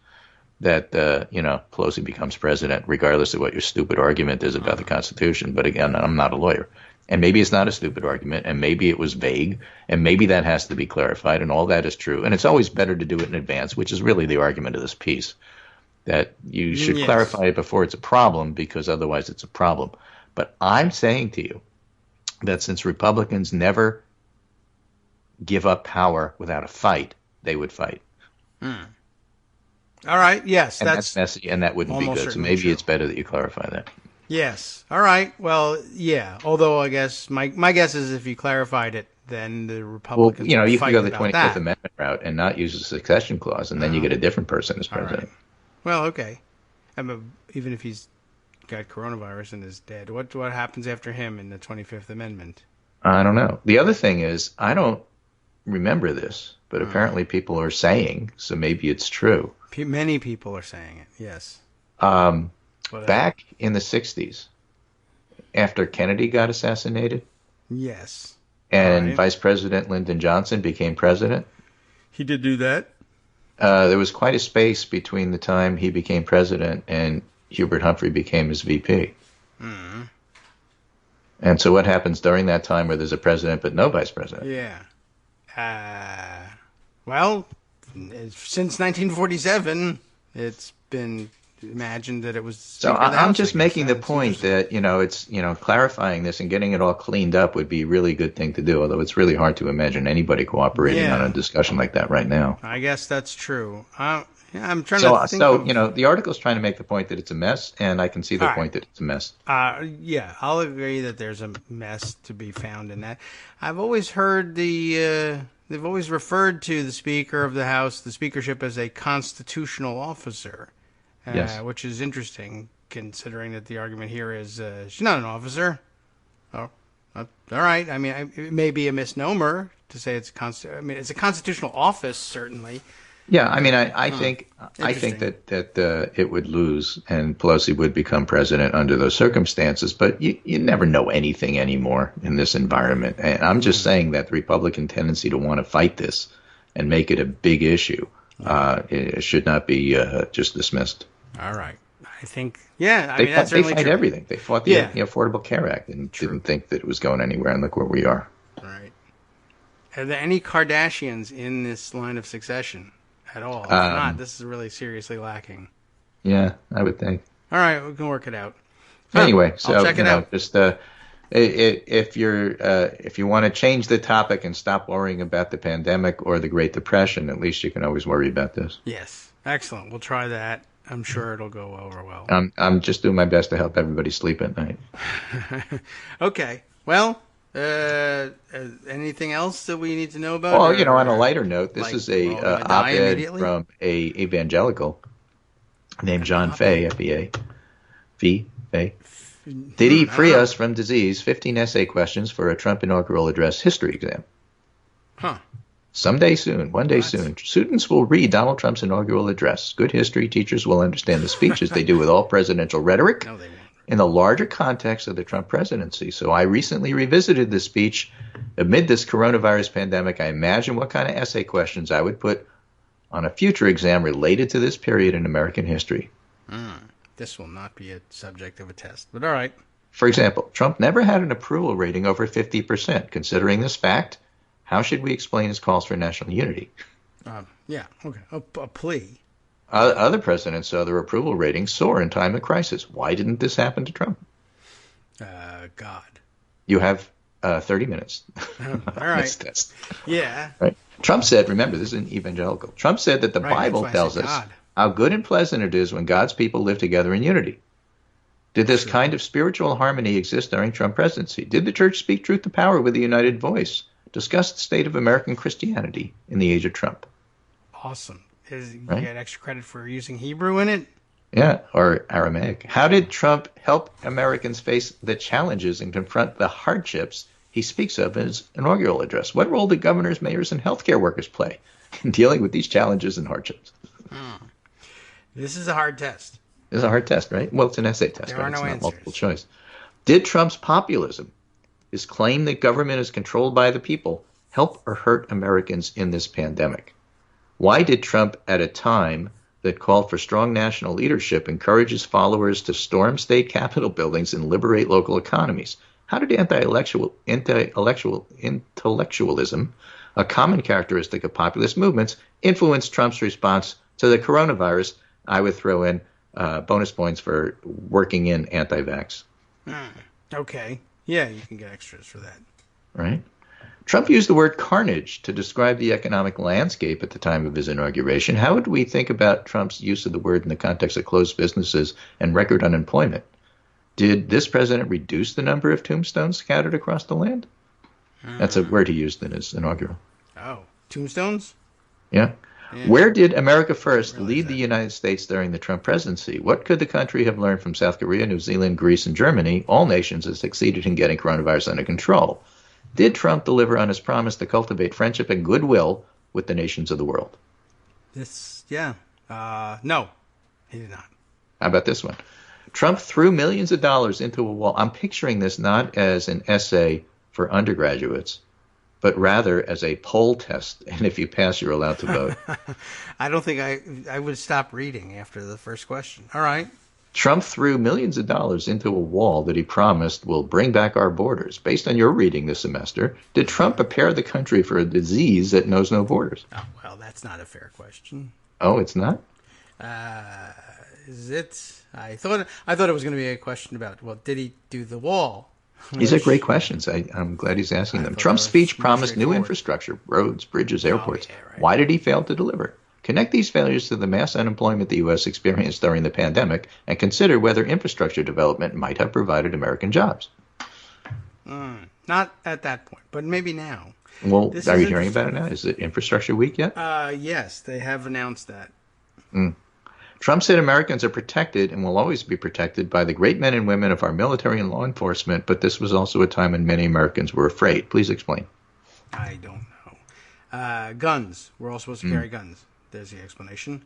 that, Pelosi becomes president, regardless of what your stupid argument is about the Constitution. But again, I'm not a lawyer. And maybe it's not a stupid argument, and maybe it was vague, and maybe that has to be clarified, and all that is true. And it's always better to do it in advance, which is really the argument of this piece, that you should clarify it before it's a problem, because otherwise it's a problem. But I'm saying to you that since Republicans never give up power without a fight, they would fight. All right, yes. And that's messy, and that wouldn't be good. So maybe it's better that you clarify that. Yes. All right. Well, yeah. Although I guess my guess is if you clarified it, then the Republicans would you fight can go the about 25th that. Amendment route and not use a succession clause, and then you get a different person as president. Right. Well, okay. Even if he's got coronavirus and is dead, what happens after him in the 25th Amendment? I don't know. The other thing is, I don't remember this, but apparently people are saying, so maybe it's true. Many people are saying it, yes. Back in the 60s, after Kennedy got assassinated, yes, and Vice President Lyndon Johnson became president, he did do that. There was quite a space between the time he became president and Hubert Humphrey became his VP. Mm-hmm. And so what happens during that time where there's a president but no vice president? Yeah. Well, since 1947, it's been imagined that it was. So I'm just making the point that, it's, clarifying this and getting it all cleaned up would be a really good thing to do, although it's really hard to imagine anybody cooperating on a discussion like that right now. I guess that's true. I'm trying to think the article's trying to make the point that it's a mess, and I can see the point that it's a mess. Yeah, I'll agree that there's a mess to be found in that. I've always heard they've always referred to the Speaker of the House, the speakership, as a constitutional officer. Yes. Which is interesting, considering that the argument here is she's not an officer. Oh, all right. I mean, it may be a misnomer to say it's it's a constitutional office, certainly. Yeah, I mean, I think that it would lose, and Pelosi would become president under those circumstances. But you never know anything anymore in this environment. And I'm just saying that the Republican tendency to want to fight this and make it a big issue it should not be just dismissed. All right. I think, that's they certainly fight true. everything. They fought the Affordable Care Act and didn't think that it was going anywhere, and look where we are. Right. Are there any Kardashians in this line of succession at all? If not, this is really seriously lacking. Yeah, I would think. All right, we can work it out. Anyway, so I'll check it out. Just if you want to change the topic and stop worrying about the pandemic or the Great Depression, at least you can always worry about this. Yes, excellent. We'll try that. I'm sure it'll go over well. I'm just doing my best to help everybody sleep at night. Okay. Well, anything else that we need to know about? Well, on a lighter note, this is a op-ed from a evangelical named John Fay, F-E-A. Fay. Did he free us from disease? 15 essay questions for a Trump inaugural address history exam. Huh. Someday soon, one day soon, students will read Donald Trump's inaugural address. Good history teachers will understand the speech as they do with all presidential rhetoric in the larger context of the Trump presidency. So I recently revisited this speech amid this coronavirus pandemic. I imagine what kind of essay questions I would put on a future exam related to this period in American history. This will not be a subject of a test, but all right. For example, Trump never had an approval rating over 50%. Considering this fact, how should we explain his calls for national unity? Okay. A plea. Other presidents saw their approval ratings soar in time of crisis. Why didn't this happen to Trump? God. You have 30 minutes. All right. This test. Yeah. Right. Trump said, remember, this is an evangelical. Trump said that the Bible tells us how good and pleasant it is when God's people live together in unity. Did this kind of spiritual harmony exist during Trump presidency? Did the church speak truth to power with a united voice discuss the state of American Christianity in the age of Trump. Awesome. You Right? get extra credit for using Hebrew in it? Yeah, or Aramaic. How did Trump help Americans face the challenges and confront the hardships he speaks of in his inaugural address? What role did governors, mayors, and healthcare workers play in dealing with these challenges and hardships? This is a hard test. It's a hard test, right? Well, it's an essay test, There right? are no It's not answers. multiple choice. Did Trump's populism, his claim that government is controlled by the people, help or hurt Americans in this pandemic? Why did Trump, at a time that called for strong national leadership, encourage his followers to storm state capitol buildings and liberate local economies? How did intellectualism, a common characteristic of populist movements, influence Trump's response to the coronavirus? I would throw in bonus points for working in anti-vax. Okay. Yeah, you can get extras for that. Right? Trump used the word carnage to describe the economic landscape at the time of his inauguration. How would we think about Trump's use of the word in the context of closed businesses and record unemployment? Did this president reduce the number of tombstones scattered across the land? That's a word he used in his inaugural. Oh, tombstones? Yeah. Where did America First lead the United States during the Trump presidency? What could the country have learned from South Korea, New Zealand, Greece, and Germany, all nations that succeeded in getting coronavirus under control? Did Trump deliver on his promise to cultivate friendship and goodwill with the nations of the world? No, he did not. How about this one? Trump threw millions of dollars into a wall. I'm picturing this not as an essay for undergraduates, but rather as a poll test. And if you pass, you're allowed to vote. I don't think I would stop reading after the first question. All right. Trump threw millions of dollars into a wall that he promised will bring back our borders. Based on your reading this semester, did Trump prepare the country for a disease that knows no borders? Oh, well, that's not a fair question. Oh, it's not? Is it? I thought it was going to be a question about, well, did he do the wall? These are great questions. I'm glad he's asking them. Trump's speech promised new infrastructure, roads, bridges, airports. Right. Why did he fail to deliver? Connect these failures to the mass unemployment the U.S. experienced during the pandemic and consider whether infrastructure development might have provided American jobs. Not at that point, but maybe now. Well, are you hearing about it now? Is it Infrastructure Week yet? Yes, they have announced that. Trump said Americans are protected and will always be protected by the great men and women of our military and law enforcement, but this was also a time when many Americans were afraid. Please explain. I don't know. Guns. We're all supposed to carry guns. There's the explanation.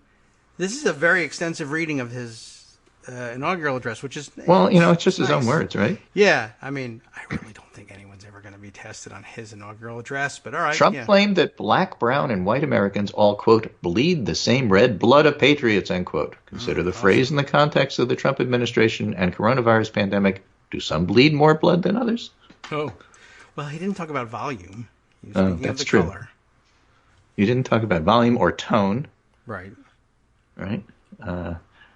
This is a very extensive reading of his inaugural address, which is... Well, it's just nice. His own words, right? Yeah. I mean, I really don't think anyone's ever going to be tested on his inaugural address, but all right. Trump claimed that black, brown, and white Americans all, quote, bleed the same red blood of patriots, end quote. Consider the phrase in the context of the Trump administration and coronavirus pandemic. Do some bleed more blood than others? Oh. Well, he didn't talk about volume. He was speaking of the true. color. You didn't talk about volume or tone. Right. Right.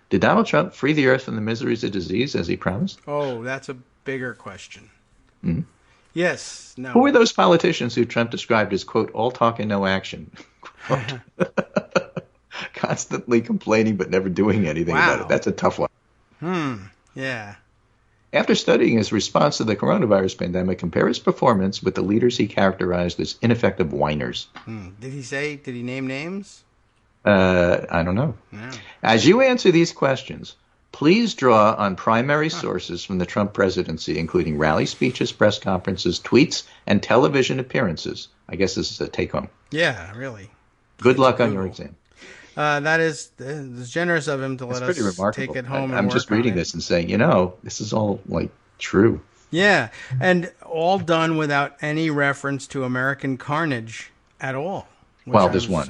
Did Donald Trump free the earth from the miseries of disease as he promised? Oh, that's a bigger question. Mm-hmm. Yes. No. Who were those politicians who Trump described as, quote, all talk and no action? Constantly complaining but never doing anything about it. That's a tough one. Yeah. After studying his response to the coronavirus pandemic, compare his performance with the leaders he characterized as ineffective whiners. Did he name names? I don't know. No. As you answer these questions, please draw on primary sources from the Trump presidency, including rally speeches, press conferences, tweets, and television appearances. I guess this is a take-home. Yeah, really. Good luck on your exam. That is generous of him to let us take it home. I'm just reading this and saying, this is all true. Yeah, and all done without any reference to American carnage at all. Well, there's one.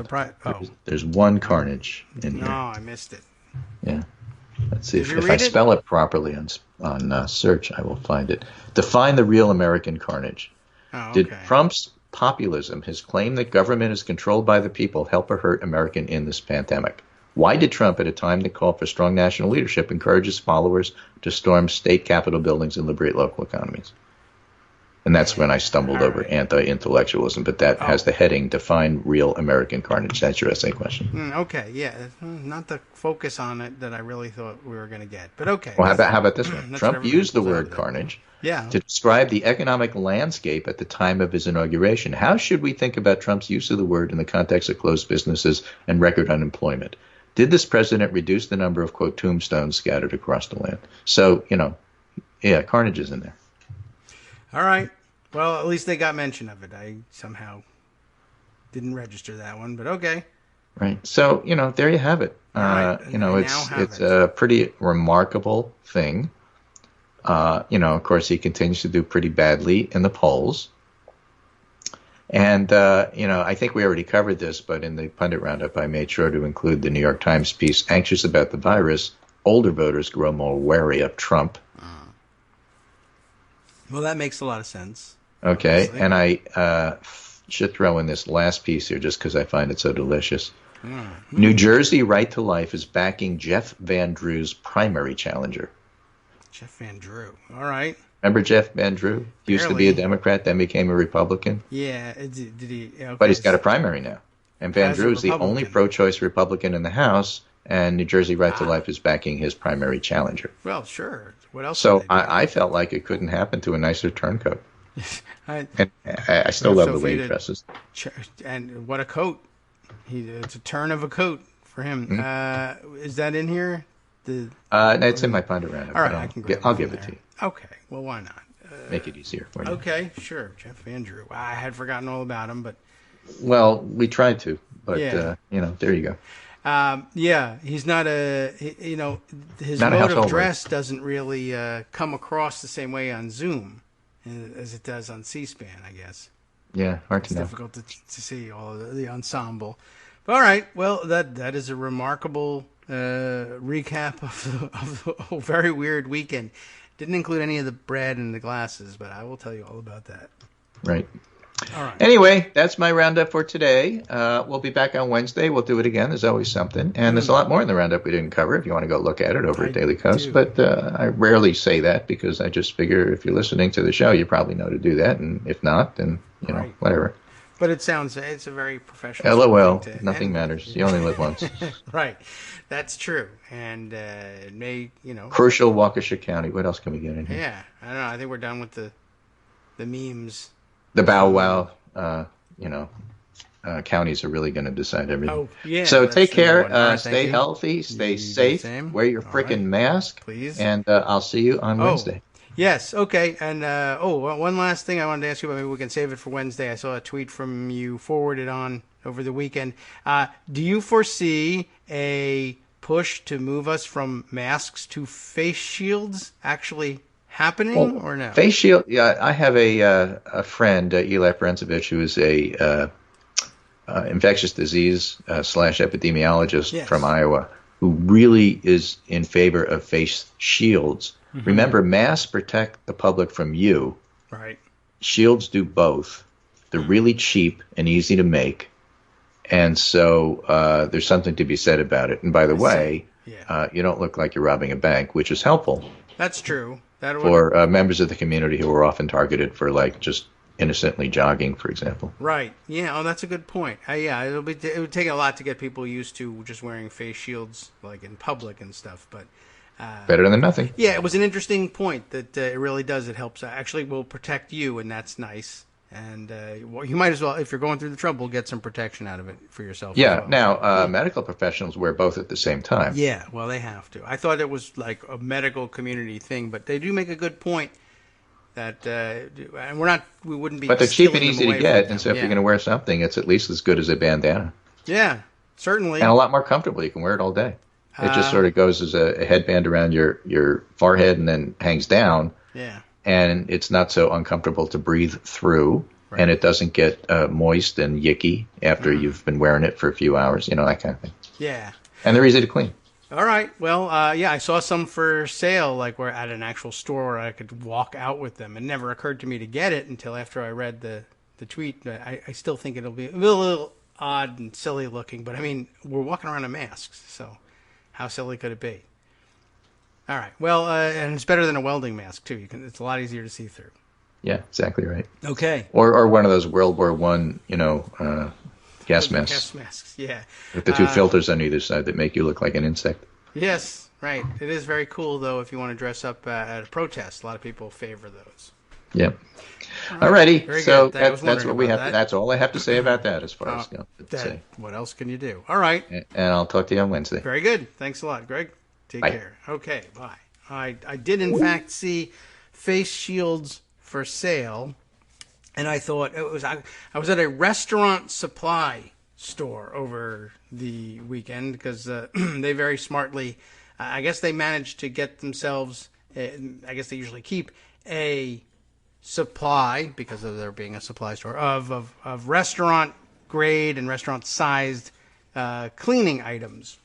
There's one carnage in here. No, I missed it. Yeah. Let's see if I spell it properly on search, I will find it. Define the real American carnage. Oh, okay. Did Trump's populism, his claim that government is controlled by the people, help or hurt American in this pandemic? Why did Trump, at a time that called for strong national leadership, encourage his followers to storm state capitol buildings and liberate local economies? And that's when I stumbled over anti-intellectualism, but that has the heading, Define Real American Carnage. That's your essay question. Okay, yeah. Not the focus on it that I really thought we were going to get, but okay. Well, how about this one? Trump used the word carnage to describe the economic landscape at the time of his inauguration. How should we think about Trump's use of the word in the context of closed businesses and record unemployment? Did this president reduce the number of, quote, tombstones scattered across the land? So, carnage is in there. All right. Well, at least they got mention of it. I somehow didn't register that one, but okay. Right. So, there you have it. Right. It's a pretty remarkable thing. Of course, he continues to do pretty badly in the polls. And, I think we already covered this, but in the pundit roundup, I made sure to include the New York Times piece, Anxious About the Virus, Older Voters Grow More Wary of Trump. Well, that makes a lot of sense. Okay, Honestly. and I should throw in this last piece here just because I find it so delicious. New Jersey Right to Life is backing Jeff Van Drew's primary challenger. Jeff Van Drew. All right. Remember Jeff Van Drew? He used to be a Democrat, then became a Republican. Yeah. Did he? Okay. But he's got a primary now. And Van Drew is the only pro-choice Republican in the House, and New Jersey Right to Life is backing his primary challenger. Well, sure. What else? So I felt like it couldn't happen to a nicer turncoat. And I still love the way he dresses. And what a coat. It's a turn of a coat for him. Mm-hmm. Is that in here? It's in my pundit roundup. All right, I'll give it to you. Okay, well, why not? Make it easier for you. Okay, sure. Jeff Van Drew. I had forgotten all about him, but... Well, we tried to, but, there you go. He's not his not mode of dress doesn't really come across the same way on Zoom as it does on C-SPAN, I guess. Yeah, hard to know. It's difficult to see all of the ensemble. But all right, well, that is a remarkable recap of a very weird weekend. Didn't include any of the bread and the glasses, but I will tell you all about that. Right. All right. Anyway, that's my roundup for today. We'll be back on Wednesday. We'll do it again. There's always something. And there's a lot more in the roundup we didn't cover if you want to go look at it over at Daily Kos. But I rarely say that because I just figure if you're listening to the show, you probably know to do that. And if not, then, whatever. But it's a very professional. LOL. Nothing matters. You only live once. Right. That's true. And it may, Crucial Waukesha County. What else can we get in here? Yeah. I don't know. I think we're done with the memes. The Bow Wow, counties are really going to decide everything. Oh, yeah. So take care, stay healthy, stay safe, wear your frickin' mask, please. And I'll see you on Wednesday. Yes, okay. And, one last thing I wanted to ask you about. Maybe we can save it for Wednesday. I saw a tweet from you forwarded on over the weekend. Do you foresee a push to move us from masks to face shields actually happening or no? Face shield. Yeah, I have a friend, Eli Brenzovich, who is a infectious disease / epidemiologist from Iowa, who really is in favor of face shields. Mm-hmm. Remember, masks protect the public from you. Right. Shields do both. They're really cheap and easy to make. And so there's something to be said about it. And by the way, you don't look like you're robbing a bank, which is helpful. That's true. For members of the community who are often targeted for just innocently jogging, for example. Right. Yeah. Oh, that's a good point. It would take a lot to get people used to just wearing face shields like in public and stuff. But better than nothing. Yeah, it was an interesting point that it really does. It helps. Actually, will protect you, and that's nice. And you might as well, if you're going through the trouble, get some protection out of it for yourself. Yeah. Now, medical professionals wear both at the same time. Yeah. Well, they have to. I thought it was like a medical community thing, but they do make a good point that we wouldn't be. But they're cheap and easy to get, and so if you're going to wear something, it's at least as good as a bandana. Yeah, certainly. And a lot more comfortable. You can wear it all day. It just sort of goes as a headband around your forehead and then hangs down. Yeah. And it's not so uncomfortable to breathe through, and it doesn't get moist and yicky after you've been wearing it for a few hours, that kind of thing. Yeah. And they're easy to clean. All right. Well, I saw some for sale, like we're at an actual store where I could walk out with them. It never occurred to me to get it until after I read the tweet. I still think it'll be a little odd and silly looking, but I mean, we're walking around in masks, so how silly could it be? All right. Well, and it's better than a welding mask too. It's a lot easier to see through. Yeah, exactly right. Okay. Or one of those World War One, gas masks. Gas masks, yeah. With the two filters on either side that make you look like an insect. Yes, right. It is very cool, though, if you want to dress up at a protest. A lot of people favor those. Yep. Alrighty. Very so good. that's what we have. That. That's all I have to say about that as far as say. What else can you do? All right. And I'll talk to you on Wednesday. Very good. Thanks a lot, Greg. Take Bye. care. Okay, bye. I did, in fact, see face shields for sale, and I thought I was at a restaurant supply store over the weekend because they very smartly, I guess they managed to get themselves, I guess they usually keep a supply, because of there being a supply store, of restaurant grade and restaurant sized cleaning items.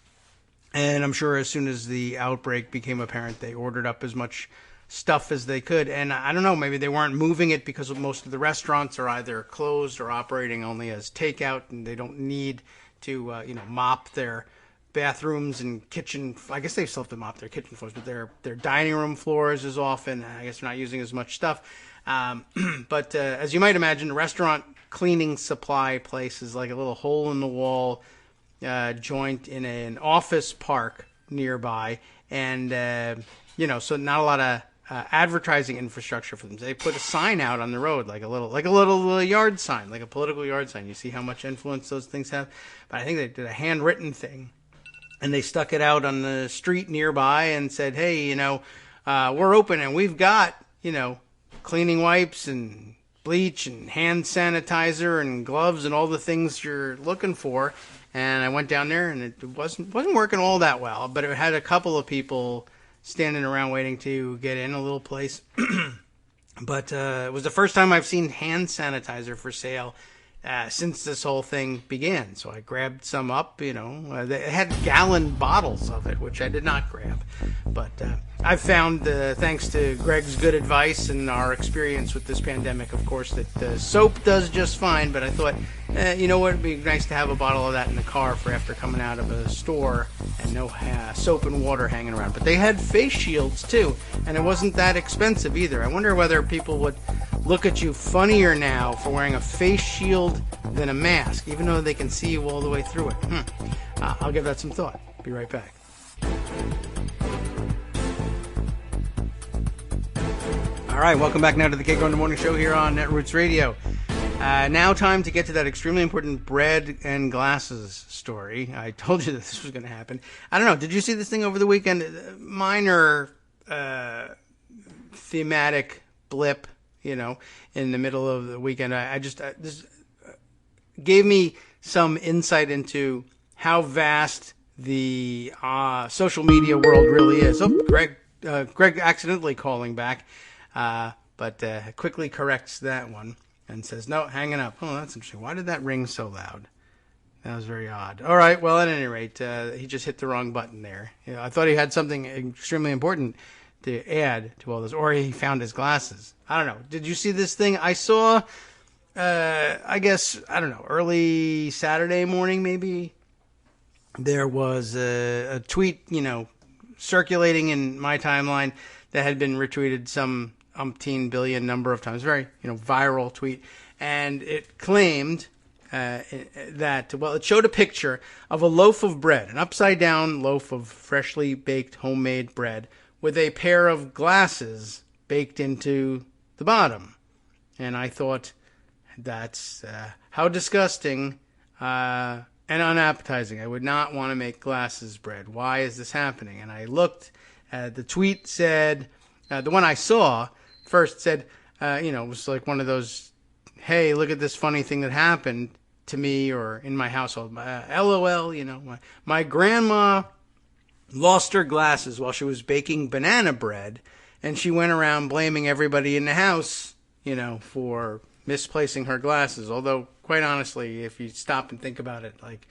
And I'm sure as soon as the outbreak became apparent, they ordered up as much stuff as they could. And I don't know, maybe they weren't moving it because most of the restaurants are either closed or operating only as takeout, and they don't need to mop their bathrooms and kitchen. I guess they still have to mop their kitchen floors, but their dining room floors is often, I guess they're not using as much stuff. But as you might imagine, a restaurant cleaning supply place is like a little hole in the wall joint in an office park nearby, and so not a lot of advertising infrastructure for them. They put a sign out on the road, like a little yard sign, like a political yard sign. You see how much influence those things have. But I think they did a handwritten thing, and they stuck it out on the street nearby and said, "Hey, we're open and we've got cleaning wipes and bleach and hand sanitizer and gloves and all the things you're looking for." And I went down there, and it wasn't working all that well, but it had a couple of people standing around waiting to get in a little place. But it was the first time I've seen hand sanitizer for sale since this whole thing began. So I grabbed some up, they had gallon bottles of it, which I did not grab. But I've found, thanks to Greg's good advice and our experience with this pandemic, of course, that soap does just fine. But I thought, you know what, it'd be nice to have a bottle of that in the car for after coming out of a store and no soap and water hanging around. But they had face shields, too, and it wasn't that expensive either. I wonder whether people would look at you funnier now for wearing a face shield than a mask, even though they can see you all the way through it. I'll give that some thought. Be right back. All right, welcome back now to the Kagro in the Morning Show here on Netroots Radio. Now time to get to that extremely important bread and glasses story. I told you that this was going to happen. I don't know, did you see this thing over the weekend? Minor thematic blip, in the middle of the weekend. This gave me some insight into how vast the social media world really is. Oh, Greg accidentally calling back, but quickly corrects that one and says, no, hanging up. Oh, that's interesting. Why did that ring so loud? That was very odd. All right, well, at any rate, he just hit the wrong button there. I thought he had something extremely important to add to all this, or he found his glasses. I don't know. Did you see this thing? I saw, I guess, I don't know, early Saturday morning maybe, there was a tweet, circulating in my timeline that had been retweeted some umpteen billion number of times. Very, viral tweet. And it claimed that, it showed a picture of a loaf of bread, an upside-down loaf of freshly baked homemade bread with a pair of glasses baked into the bottom. And I thought, that's how disgusting and unappetizing. I would not want to make glasses bread. Why is this happening? And I looked, the tweet said, the one I saw first said, it was like one of those, hey, look at this funny thing that happened to me or in my household. LOL, my grandma lost her glasses while she was baking banana bread, and she went around blaming everybody in the house, for misplacing her glasses. Although, quite honestly, if you stop and think about it, like,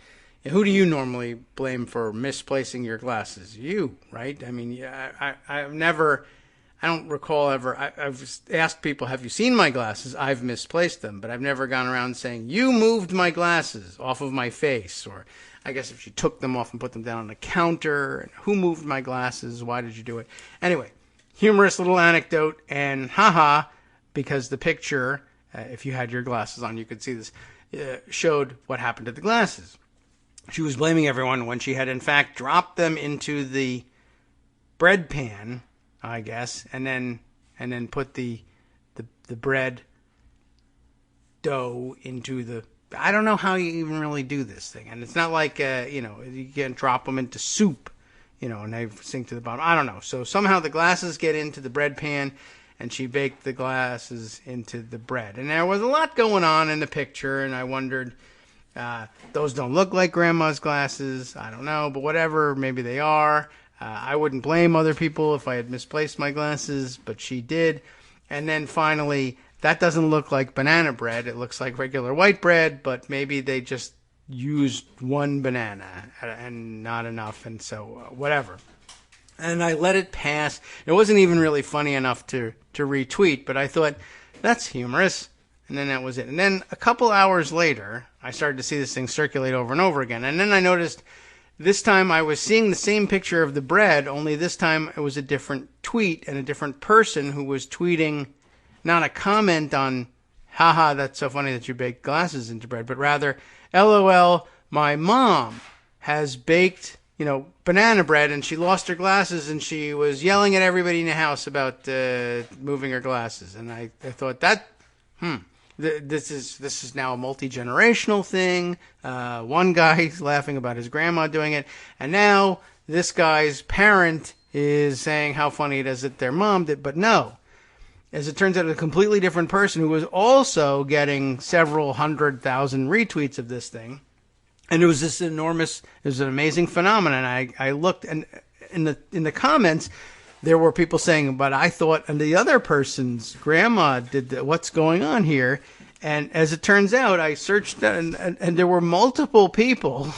who do you normally blame for misplacing your glasses? You, right? I mean, I don't recall ever, I've asked people, have you seen my glasses? I've misplaced them, but I've never gone around saying, you moved my glasses off of my face, or I guess if she took them off and put them down on the counter, and who moved my glasses? Why did you do it? Anyway, humorous little anecdote, and haha, because the picture, if you had your glasses on, you could see this, showed what happened to the glasses. She was blaming everyone when she had in fact dropped them into the bread pan, I guess, and then put the bread dough into the. I don't know how you even really do this thing, and it's not like you can't drop them into soup, and they sink to the bottom. I don't know. So somehow the glasses get into the bread pan, and she baked the glasses into the bread, and there was a lot going on in the picture, and I wondered. Those don't look like Grandma's glasses. I don't know, but whatever. Maybe they are. I wouldn't blame other people if I had misplaced my glasses, but she did. And then finally, that doesn't look like banana bread. It looks like regular white bread, but maybe they just used one banana and not enough, and so whatever. And I let it pass. It wasn't even really funny enough to retweet, but I thought, that's humorous. And then that was it. And then a couple hours later, I started to see this thing circulate over and over again. And then I noticed this time I was seeing the same picture of the bread, only this time it was a different tweet and a different person who was tweeting not a comment on, haha, that's so funny that you baked glasses into bread, but rather, LOL, my mom has baked, banana bread and she lost her glasses and she was yelling at everybody in the house about moving her glasses. And I thought that, This is now a multi-generational thing. One guy's laughing about his grandma doing it, and now this guy's parent is saying how funny it is that their mom did. But no, as it turns out, a completely different person who was also getting several 100,000 retweets of this thing, and it was this enormous, it was an amazing phenomenon. I looked, and in the comments, there were people saying, but I thought, and the other person's grandma did what's going on here? And as it turns out, I searched, and there were multiple people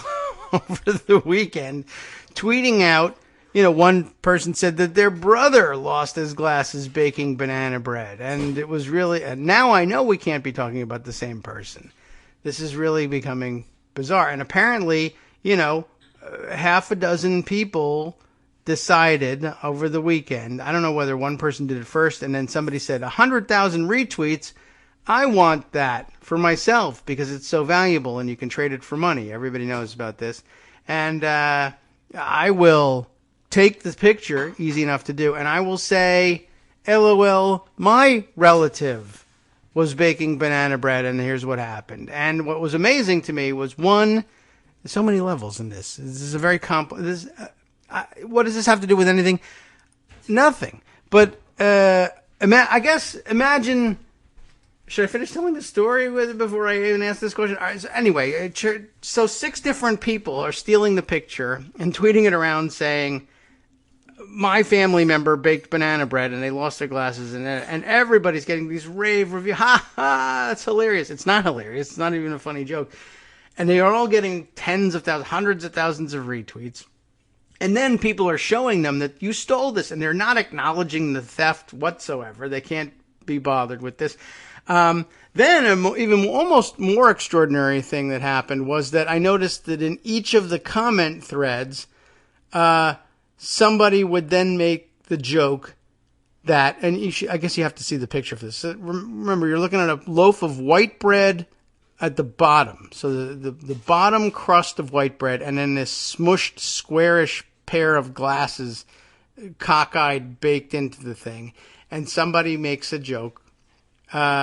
over the weekend tweeting out, one person said that their brother lost his glasses baking banana bread. And it was really, and now I know we can't be talking about the same person. This is really becoming bizarre. And apparently, half a dozen people decided over the weekend, I don't know whether one person did it first and then somebody said 100,000 retweets. I want that for myself because it's so valuable and you can trade it for money. Everybody knows about this. And I will take this picture, easy enough to do, and I will say, LOL, my relative was baking banana bread and here's what happened. And what was amazing to me was, one, there's so many levels in this. This is a very complex. What does this have to do with anything? Nothing. But I guess imagine. Should I finish telling the story before I even ask this question? All right, so anyway, so 6 different people are stealing the picture and tweeting it around saying, my family member baked banana bread and they lost their glasses, and everybody's getting these rave reviews. Ha ha, that's hilarious. It's not hilarious. It's not even a funny joke. And they are all getting tens of thousands, hundreds of thousands of retweets. And then people are showing them that you stole this, and they're not acknowledging the theft whatsoever. They can't be bothered with this. Then an even almost more extraordinary thing that happened was that I noticed that in each of the comment threads, somebody would then make the joke that, and I guess you have to see the picture for this. Remember, you're looking at a loaf of white bread at the bottom. So the bottom crust of white bread, and then this smushed, squarish pair of glasses, cockeyed, baked into the thing. And somebody makes a joke,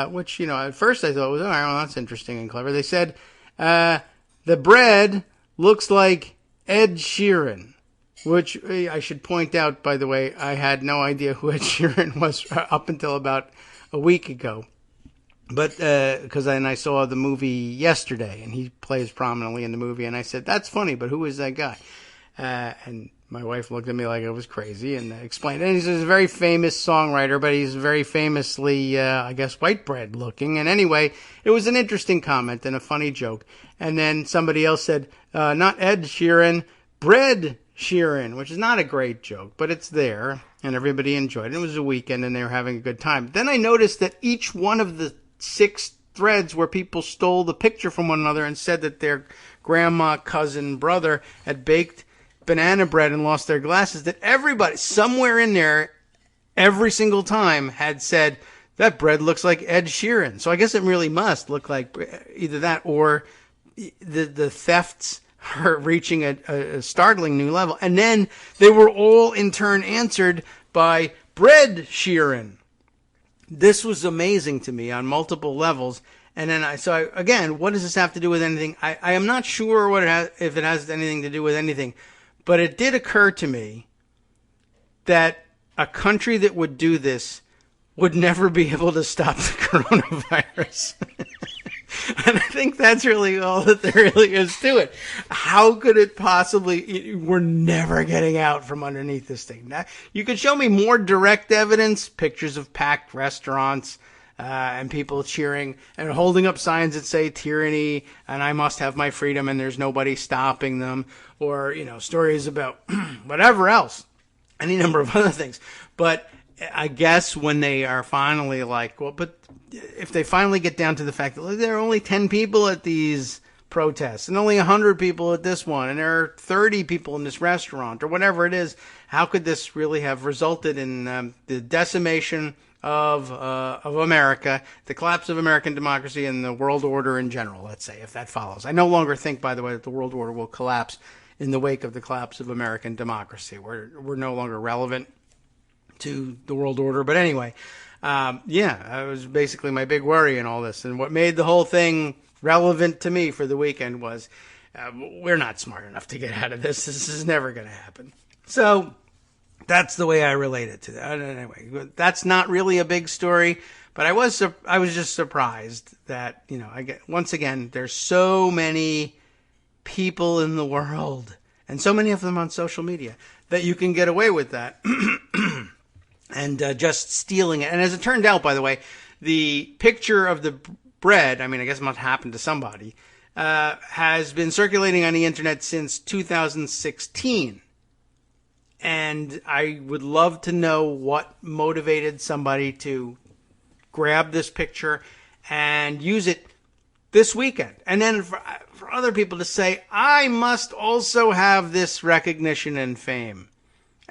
which, at first I thought was, all right, well, that's interesting and clever. They said, the bread looks like Ed Sheeran, which I should point out, by the way, I had no idea who Ed Sheeran was up until about a week ago. But, because then I saw the movie yesterday, and he plays prominently in the movie, and I said, that's funny, but who is that guy? And my wife looked at me like I was crazy and explained. And he's a very famous songwriter, but he's very famously, I guess, white bread looking. And anyway, it was an interesting comment and a funny joke. And then somebody else said, not Ed Sheeran, Bread Sheeran, which is not a great joke, but it's there. And everybody enjoyed it. It was a weekend and they were having a good time. Then I noticed that each one of the 6 threads where people stole the picture from one another and said that their grandma, cousin, brother had baked banana bread and lost their glasses, that everybody somewhere in there every single time had said that bread looks like Ed Sheeran. So I guess it really must look like either that or the thefts are reaching a startling new level. And then they were all in turn answered by Bread Sheeran. This was amazing to me on multiple levels. And then again, what does this have to do with anything? I am not sure if it has anything to do with anything, but it did occur to me that a country that would do this would never be able to stop the coronavirus. And I think that's really all that there really is to it. How could it possibly, we're never getting out from underneath this thing. Now, you could show me more direct evidence, pictures of packed restaurants, and people cheering and holding up signs that say tyranny and I must have my freedom and there's nobody stopping them, or, stories about whatever else, any number of other things. But I guess when they are finally like, well, but if they finally get down to the fact that there are only 10 people at these protests and only 100 people at this one, and there are 30 people in this restaurant or whatever it is, how could this really have resulted in the decimation of America, the collapse of American democracy and the world order in general, let's say, if that follows. I no longer think, by the way, that the world order will collapse in the wake of the collapse of American democracy. We're no longer relevant to the world order. But anyway, that was basically my big worry in all this. And what made the whole thing relevant to me for the weekend was we're not smart enough to get out of this. This is never going to happen. So that's the way I relate it to that. Anyway, that's not really a big story, but I was just surprised that, once again, there's so many people in the world and so many of them on social media that you can get away with that. And just stealing it. And as it turned out, by the way, the picture of the bread, I guess it must have happened to somebody, has been circulating on the internet since 2016. And I would love to know what motivated somebody to grab this picture and use it this weekend. And then for other people to say, I must also have this recognition and fame.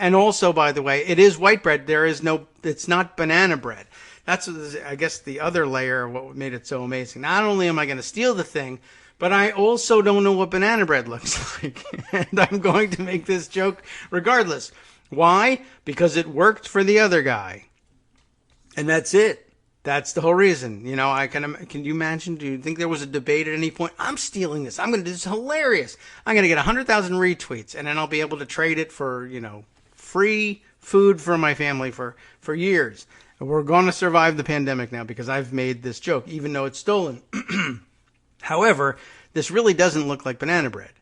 And also, by the way, it is white bread. It's not banana bread. That's, I guess, the other layer of what made it so amazing. Not only am I going to steal the thing, but I also don't know what banana bread looks like. And I'm going to make this joke regardless. Why? Because it worked for the other guy. And that's it. That's the whole reason. Can you imagine? Do you think there was a debate at any point? I'm stealing this. I'm going to do this. Hilarious. I'm going to get 100,000 retweets, and then I'll be able to trade it for, free food for my family for years. And we're going to survive the pandemic now because I've made this joke, even though it's stolen. However, this really doesn't look like banana bread.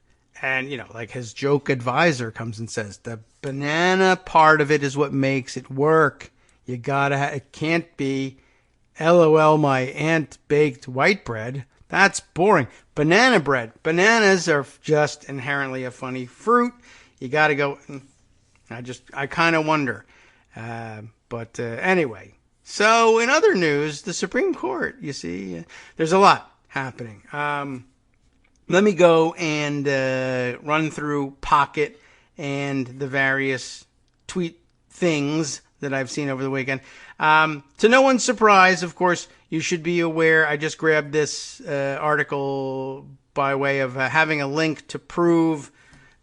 And, like his joke advisor comes and says, the banana part of it is what makes it work. You gotta, it can't be, LOL, my aunt baked white bread. That's boring. Banana bread. Bananas are just inherently a funny fruit. You gotta go, I kind of wonder. But anyway. So in other news, the Supreme Court, you see, there's a lot happening. Let me go and run through Pocket and the various tweet things that I've seen over the weekend. To no one's surprise, of course, you should be aware. I just grabbed this article by way of having a link to prove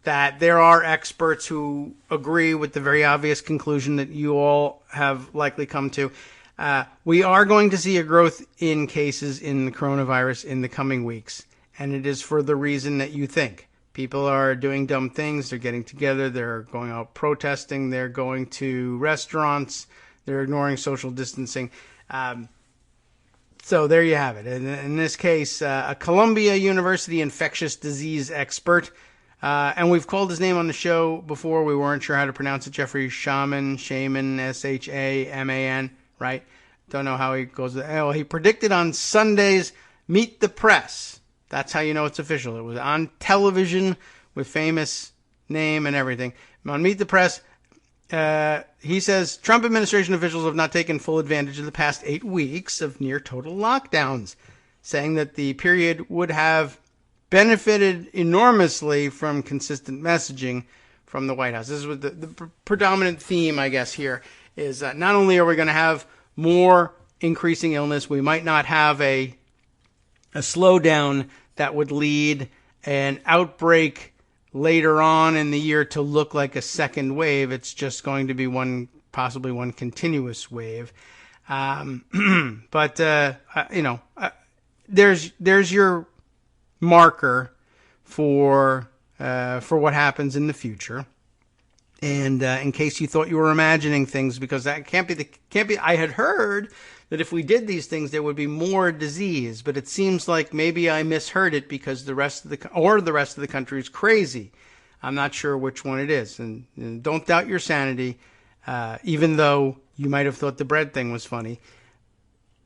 that there are experts who agree with the very obvious conclusion that you all have likely come to. We are going to see a growth in cases in the coronavirus in the coming weeks, and it is for the reason that you think. People are doing dumb things. They're getting together. They're going out protesting. They're going to restaurants. They're ignoring social distancing. So there you have it. In this case, a Columbia University infectious disease expert, and we've called his name on the show before. We weren't sure how to pronounce it. Jeffrey Shaman, S-H-A-M-A-N, right? Don't know how he goes. Well, he predicted on Sunday's Meet the Press. That's how you know it's official. It was on television with famous name and everything. On Meet the Press, he says Trump administration officials have not taken full advantage of the past 8 weeks of near total lockdowns, saying that the period would have benefited enormously from consistent messaging from the White House. This is what the predominant theme, I guess, here is not only are we going to have more increasing illness. We might not have a slowdown that would lead an outbreak later on in the year to look like a second wave. It's just going to be possibly one continuous wave. But there's your marker for what happens in the future. And in case you thought you were imagining things, because that can't be. I had heard that if we did these things, there would be more disease, but it seems like maybe I misheard it because the rest of the country is crazy. I'm not sure which one it is, and don't doubt your sanity, even though you might have thought the bread thing was funny.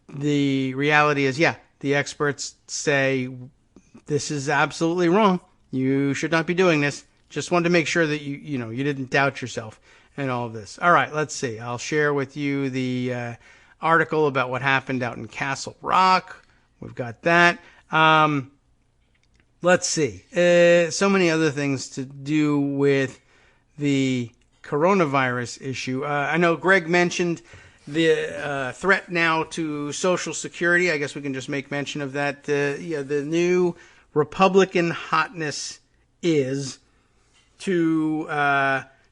The reality is, the experts say this is absolutely wrong. You should not be doing this. Just wanted to make sure that you didn't doubt yourself and all of this. All right, let's see. I'll share with you the article about what happened out in Castle Rock. We've got that. Let's see. So many other things to do with the coronavirus issue. I know Greg mentioned the threat now to Social Security. I guess we can just make mention of that. The new Republican hotness is to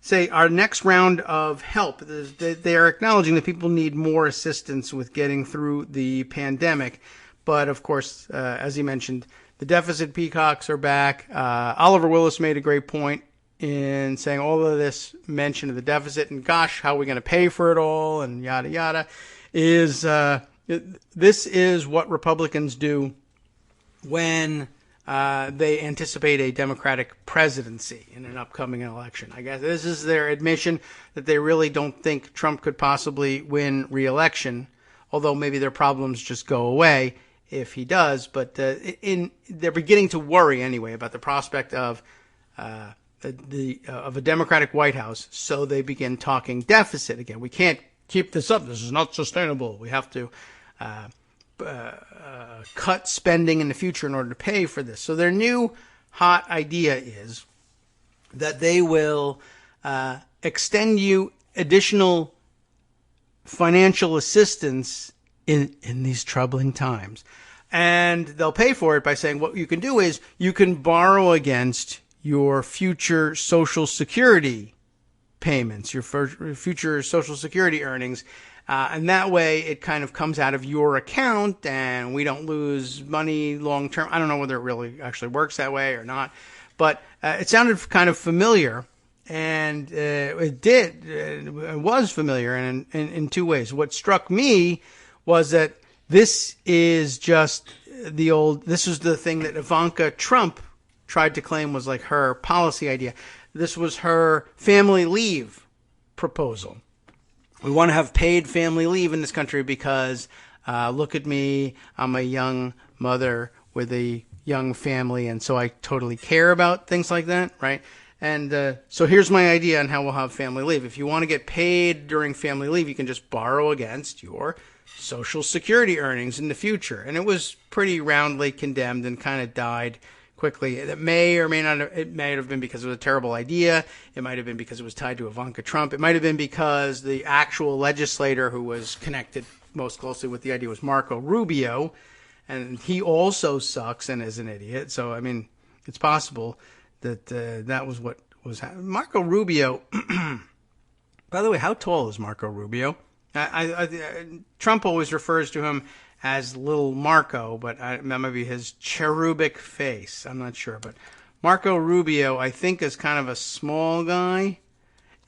say our next round of help. They are acknowledging that people need more assistance with getting through the pandemic. But, of course, as he mentioned, the deficit peacocks are back. Oliver Willis made a great point in saying all of this mention of the deficit and, gosh, how are we going to pay for it all and yada, yada, is this is what Republicans do when they anticipate a Democratic presidency in an upcoming election. I guess this is their admission that they really don't think Trump could possibly win re-election, although maybe their problems just go away if he does. But they're beginning to worry anyway about the prospect of a Democratic White House, so they begin talking deficit again. We can't keep this up. This is not sustainable. We have to cut spending in the future in order to pay for this. So their new hot idea is that they will extend you additional financial assistance in these troubling times. And they'll pay for it by saying what you can do is you can borrow against your future Social Security payments, your future Social Security earnings. And that way it kind of comes out of your account and we don't lose money long term. I don't know whether it really actually works that way or not, but it sounded kind of familiar, and it was familiar in two ways. What struck me was that this is just this is the thing that Ivanka Trump tried to claim was like her policy idea. This was her family leave proposal. We want to have paid family leave in this country because, look at me, I'm a young mother with a young family, and so I totally care about things like that, right? And so here's my idea on how we'll have family leave. If you want to get paid during family leave, you can just borrow against your Social Security earnings in the future. And it was pretty roundly condemned and kind of died quickly. It may or may not have, it may have been because it was a terrible idea. It might have been because it was tied to Ivanka Trump. It might have been because the actual legislator who was connected most closely with the idea was Marco Rubio, and he also sucks and is an idiot. So, I mean, it's possible that that was what was happening. Marco Rubio, by the way, how tall is Marco Rubio? Trump always refers to him as Little Marco, but that might be his cherubic face. I'm not sure. But Marco Rubio, I think, is kind of a small guy.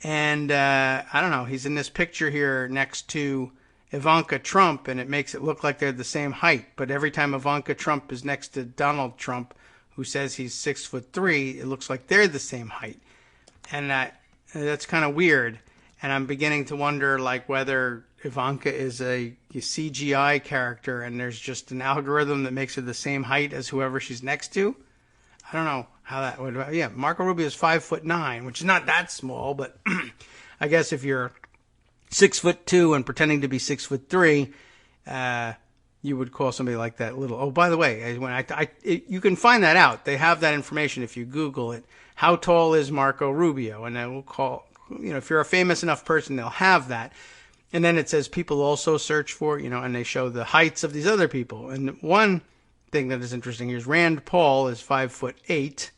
And I don't know. He's in this picture here next to Ivanka Trump, and it makes it look like they're the same height. But every time Ivanka Trump is next to Donald Trump, who says he's 6'3", it looks like they're the same height. And that's kind of weird. And I'm beginning to wonder, like, whether Ivanka is a CGI character and there's just an algorithm that makes her the same height as whoever she's next to. I don't know how that would. Yeah, Marco Rubio is 5'9", which is not that small, but I guess if you're 6'2" and pretending to be 6'3", you would call somebody like that little. Oh, by the way, you can find that out. They have that information if you Google it. How tall is Marco Rubio? And they will call. If you're a famous enough person, they'll have that. And then it says people also search for, and they show the heights of these other people. And one thing that is interesting here is Rand Paul is 5'8",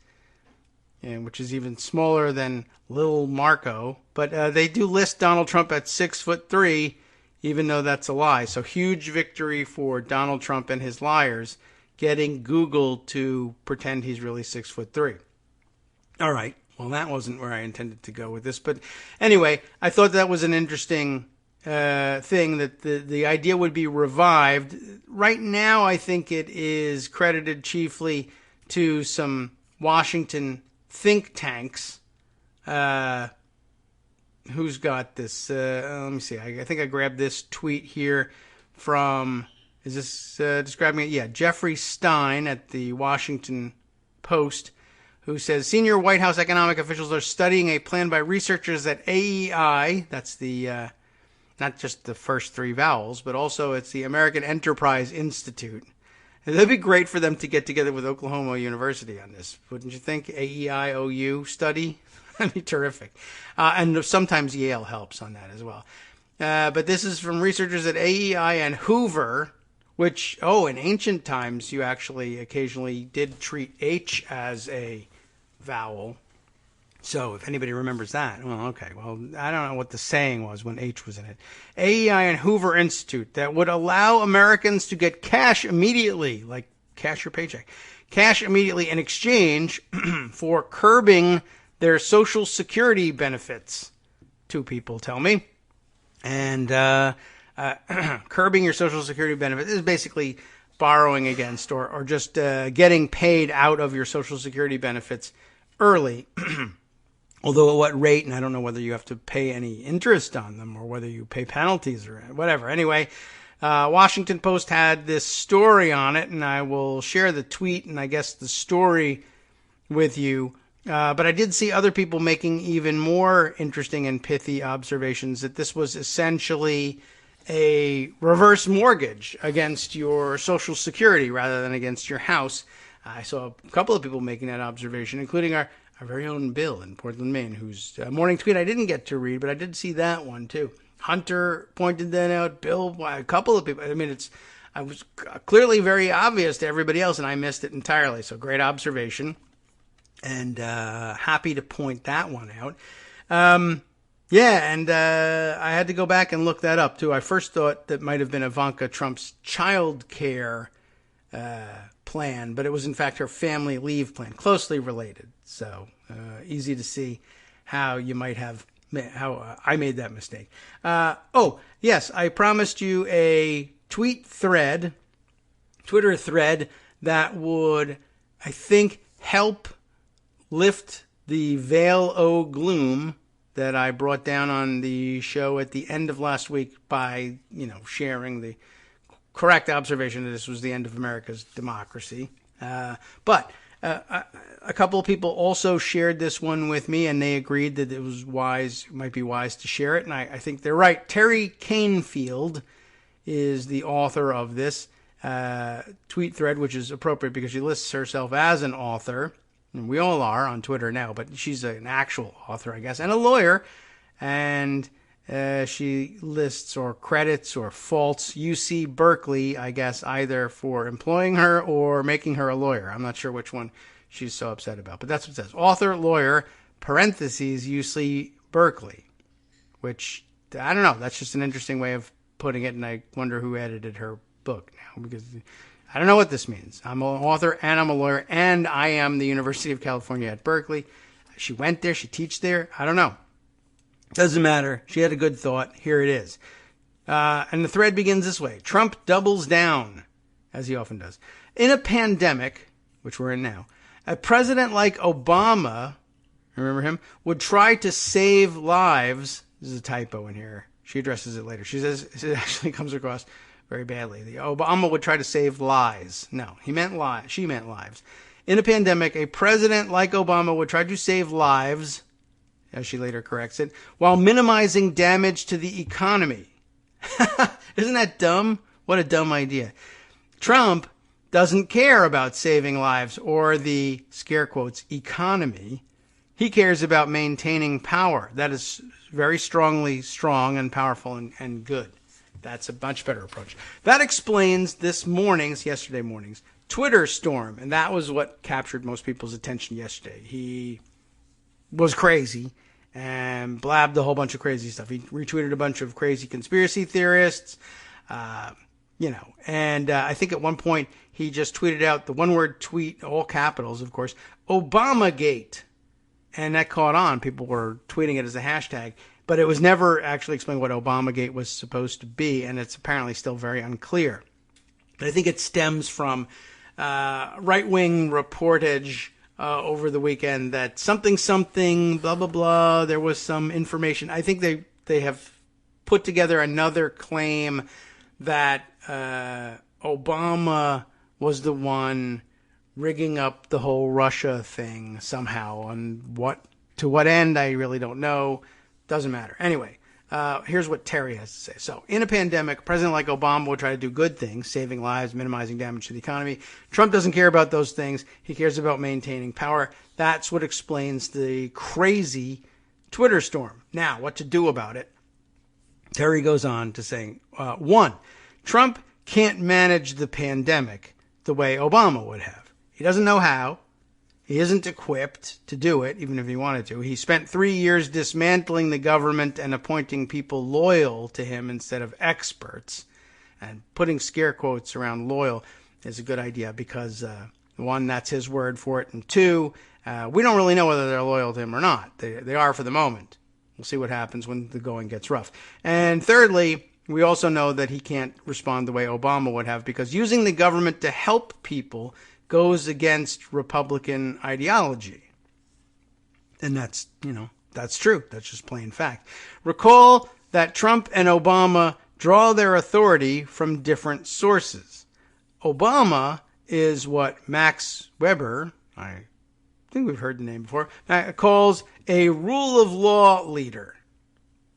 and which is even smaller than Lil Marco. But they do list Donald Trump at 6'3", even though that's a lie. So huge victory for Donald Trump and his liars, getting Google to pretend he's really 6'3". All right. Well, that wasn't where I intended to go with this. But anyway, I thought that was an interesting thing, that the idea would be revived. Right now, I think it is credited chiefly to some Washington think tanks. Who's got this? Let me see. I think I grabbed this tweet here from, is this describing it? Yeah, Jeffrey Stein at the Washington Post, who says senior White House economic officials are studying a plan by researchers at AEI, that's the, not just the first three vowels, but also it's the American Enterprise Institute. And that'd be great for them to get together with Oklahoma University on this, wouldn't you think? AEI-OU study? That'd be terrific. And sometimes Yale helps on that as well. But this is from researchers at AEI and Hoover, which, in ancient times, you actually occasionally did treat H as a vowel. So if anybody remembers that, well, okay. Well, I don't know what the saying was when H was in it. AEI and Hoover Institute that would allow Americans to get cash immediately, like cash your paycheck, cash immediately in exchange for curbing their Social Security benefits. Two people tell me. And curbing your Social Security benefits is basically borrowing against or just getting paid out of your Social Security benefits early. Although at what rate, and I don't know whether you have to pay any interest on them or whether you pay penalties or whatever. Anyway, Washington Post had this story on it, and I will share the tweet and I guess the story with you. But I did see other people making even more interesting and pithy observations that this was essentially a reverse mortgage against your Social Security rather than against your house. I saw a couple of people making that observation, including our very own Bill in Portland, Maine, whose morning tweet I didn't get to read, but I did see that one too. Hunter pointed that out. Bill, a couple of people. I mean, I was clearly very obvious to everybody else, and I missed it entirely. So great observation, and happy to point that one out. Yeah, and I had to go back and look that up too. I first thought that might have been Ivanka Trump's child care plan, but it was in fact her family leave plan, closely related. So easy to see how you might have, how I made that mistake. Yes, I promised you a Twitter thread that would, I think, help lift the veil o' gloom that I brought down on the show at the end of last week by, sharing the correct observation that this was the end of America's democracy. But a couple of people also shared this one with me, and they agreed that it was might be wise to share it, and I think they're right. Terry Canfield is the author of this tweet thread, which is appropriate because she lists herself as an author, and we all are on Twitter now, but she's an actual author, I guess, and a lawyer, and she lists or credits or faults UC Berkeley, I guess, either for employing her or making her a lawyer. I'm not sure which one she's so upset about, but that's what it says. Author, lawyer, parentheses, UC Berkeley, which, I don't know, that's just an interesting way of putting it, and I wonder who edited her book now, because I don't know what this means. I'm an author, and I'm a lawyer, and I am the University of California at Berkeley. She went there, she teaches there, I don't know. Doesn't matter. She had a good thought. Here it is. And the thread begins this way. Trump doubles down, as he often does. In a pandemic, which we're in now, a president like Obama, remember him, would try to save lives. There's a typo in here. She addresses it later. She says it actually comes across very badly. The Obama would try to save lies. No, he meant lies. She meant lives. In a pandemic, a president like Obama would try to save lives, as she later corrects it, while minimizing damage to the economy. Isn't that dumb? What a dumb idea. Trump doesn't care about saving lives or the, scare quotes, economy. He cares about maintaining power. That is very strongly strong and powerful and good. That's a much better approach. That explains yesterday morning's Twitter storm, and that was what captured most people's attention yesterday. He was crazy and blabbed a whole bunch of crazy stuff. He retweeted a bunch of crazy conspiracy theorists, and I think at one point he just tweeted out the one-word tweet, all capitals, of course, Obamagate, and that caught on. People were tweeting it as a hashtag, but it was never actually explained what Obamagate was supposed to be, and it's apparently still very unclear. But I think it stems from right-wing reportage over the weekend that something, blah, blah, blah, there was some information. I think they have put together another claim that Obama was the one rigging up the whole Russia thing somehow. And to what end, I really don't know. Doesn't matter. Anyway, here's what Terry has to say. So, in a pandemic, a president like Obama would try to do good things, saving lives, minimizing damage to the economy. Trump doesn't care about those things. He cares about maintaining power. That's what explains the crazy Twitter storm. Now, what to do about it? Terry goes on to say, 1, Trump can't manage the pandemic the way Obama would have. He doesn't know how. He isn't equipped to do it, even if he wanted to. He spent 3 years dismantling the government and appointing people loyal to him instead of experts. And putting scare quotes around loyal is a good idea because, 1, that's his word for it. And 2, we don't really know whether they're loyal to him or not. They are for the moment. We'll see what happens when the going gets rough. And thirdly, we also know that he can't respond the way Obama would have because using the government to help people goes against Republican ideology. And that's true. That's just plain fact. Recall that Trump and Obama draw their authority from different sources. Obama is what Max Weber, I think we've heard the name before, calls a rule of law leader.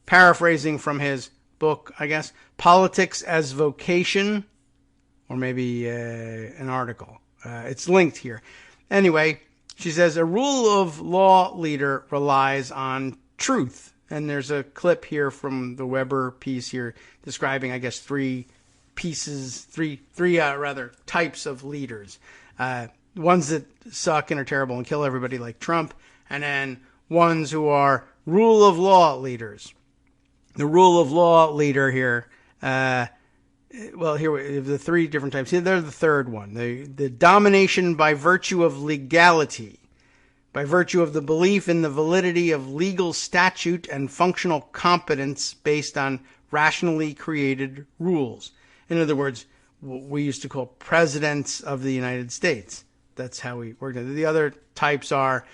Paraphrasing from his book, I guess, Politics as Vocation, or maybe an article. It's linked here. Anyway, she says a rule of law leader relies on truth. And there's a clip here from the Weber piece here describing, I guess, three types of leaders. Ones that suck and are terrible and kill everybody like Trump, and then ones who are rule of law leaders. The rule of law leader here, here we have the 3 different types. Here, they're the third one. The domination by virtue of legality, by virtue of the belief in the validity of legal statute and functional competence based on rationally created rules. In other words, what we used to call presidents of the United States. That's how we work. The other types are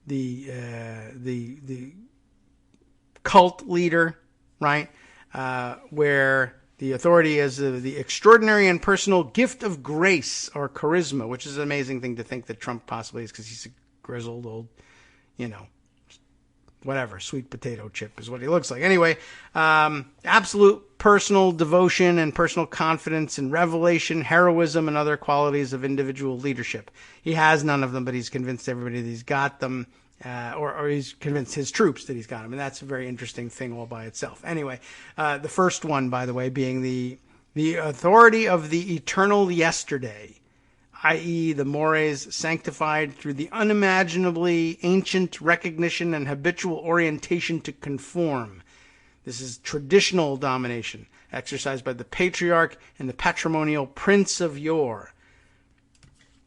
the cult leader, right? Where the authority is the extraordinary and personal gift of grace or charisma, which is an amazing thing to think that Trump possibly is because he's a grizzled old, whatever, sweet potato chip is what he looks like. Anyway, absolute personal devotion and personal confidence and revelation, heroism, and other qualities of individual leadership. He has none of them, but he's convinced everybody that he's got them. Or he's convinced his troops that he's got him. And that's a very interesting thing all by itself. Anyway, the first one, by the way, being the authority of the eternal yesterday, i.e. the mores sanctified through the unimaginably ancient recognition and habitual orientation to conform. This is traditional domination, exercised by the patriarch and the patrimonial prince of yore.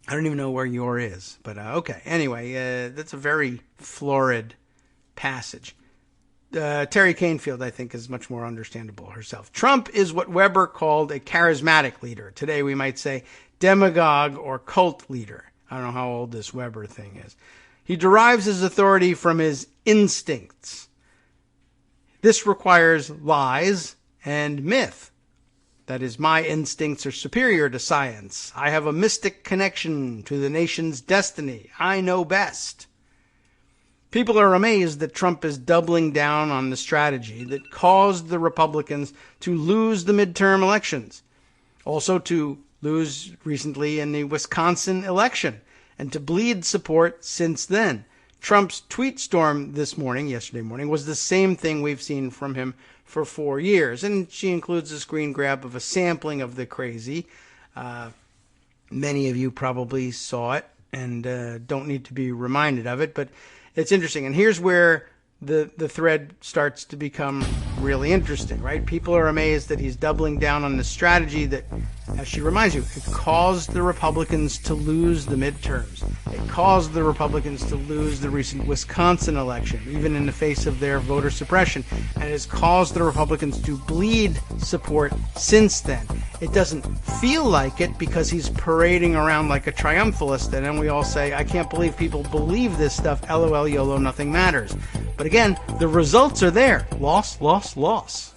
I don't even know where your is, but okay. Anyway, that's a very florid passage. Terry Canfield, I think, is much more understandable herself. Trump is what Weber called a charismatic leader. Today we might say demagogue or cult leader. I don't know how old this Weber thing is. He derives his authority from his instincts. This requires lies and myth. That is, my instincts are superior to science. I have a mystic connection to the nation's destiny. I know best. People are amazed that Trump is doubling down on the strategy that caused the Republicans to lose the midterm elections. Also to lose recently in the Wisconsin election and to bleed support since then. Trump's tweet storm yesterday morning, was the same thing we've seen from him for 4 years. And she includes a screen grab of a sampling of the crazy. Many of you probably saw it and don't need to be reminded of it, but it's interesting. And here's where the thread starts to become really interesting, right? People are amazed that he's doubling down on the strategy that, as she reminds you, it caused the Republicans to lose the midterms. It caused the Republicans to lose the recent Wisconsin election, even in the face of their voter suppression. And it has caused the Republicans to bleed support since then. It doesn't feel like it because he's parading around like a triumphalist, and then we all say, I can't believe people believe this stuff. LOL, YOLO, nothing matters. But again, the results are there. Loss, loss, loss.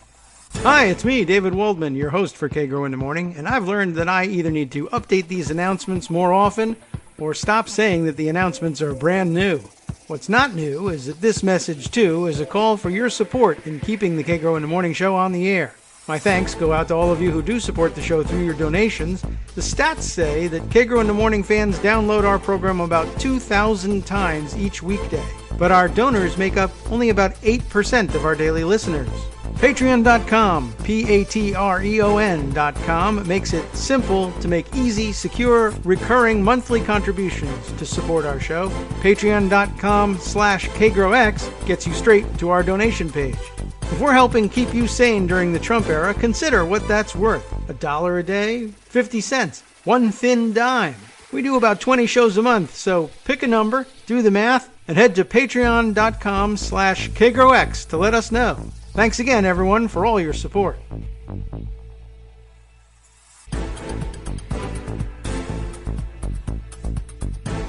Hi, it's me, David Waldman, your host for Kagro in the Morning, and I've learned that I either need to update these announcements more often or stop saying that the announcements are brand new. What's not new is that this message, too, is a call for your support in keeping the Kagro in the Morning show on the air. My thanks go out to all of you who do support the show through your donations. The stats say that Kagro in the Morning fans download our program about 2,000 times each weekday. But our donors make up only about 8% of our daily listeners. Patreon.com, Patreon.com, makes it simple to make easy, secure, recurring monthly contributions to support our show. Patreon.com/KagroX gets you straight to our donation page. If we're helping keep you sane during the Trump era, consider what that's worth. $1 a day? 50 cents? One thin dime? We do about 20 shows a month, so pick a number, do the math, and head to patreon.com/KagroX to let us know. Thanks again, everyone, for all your support.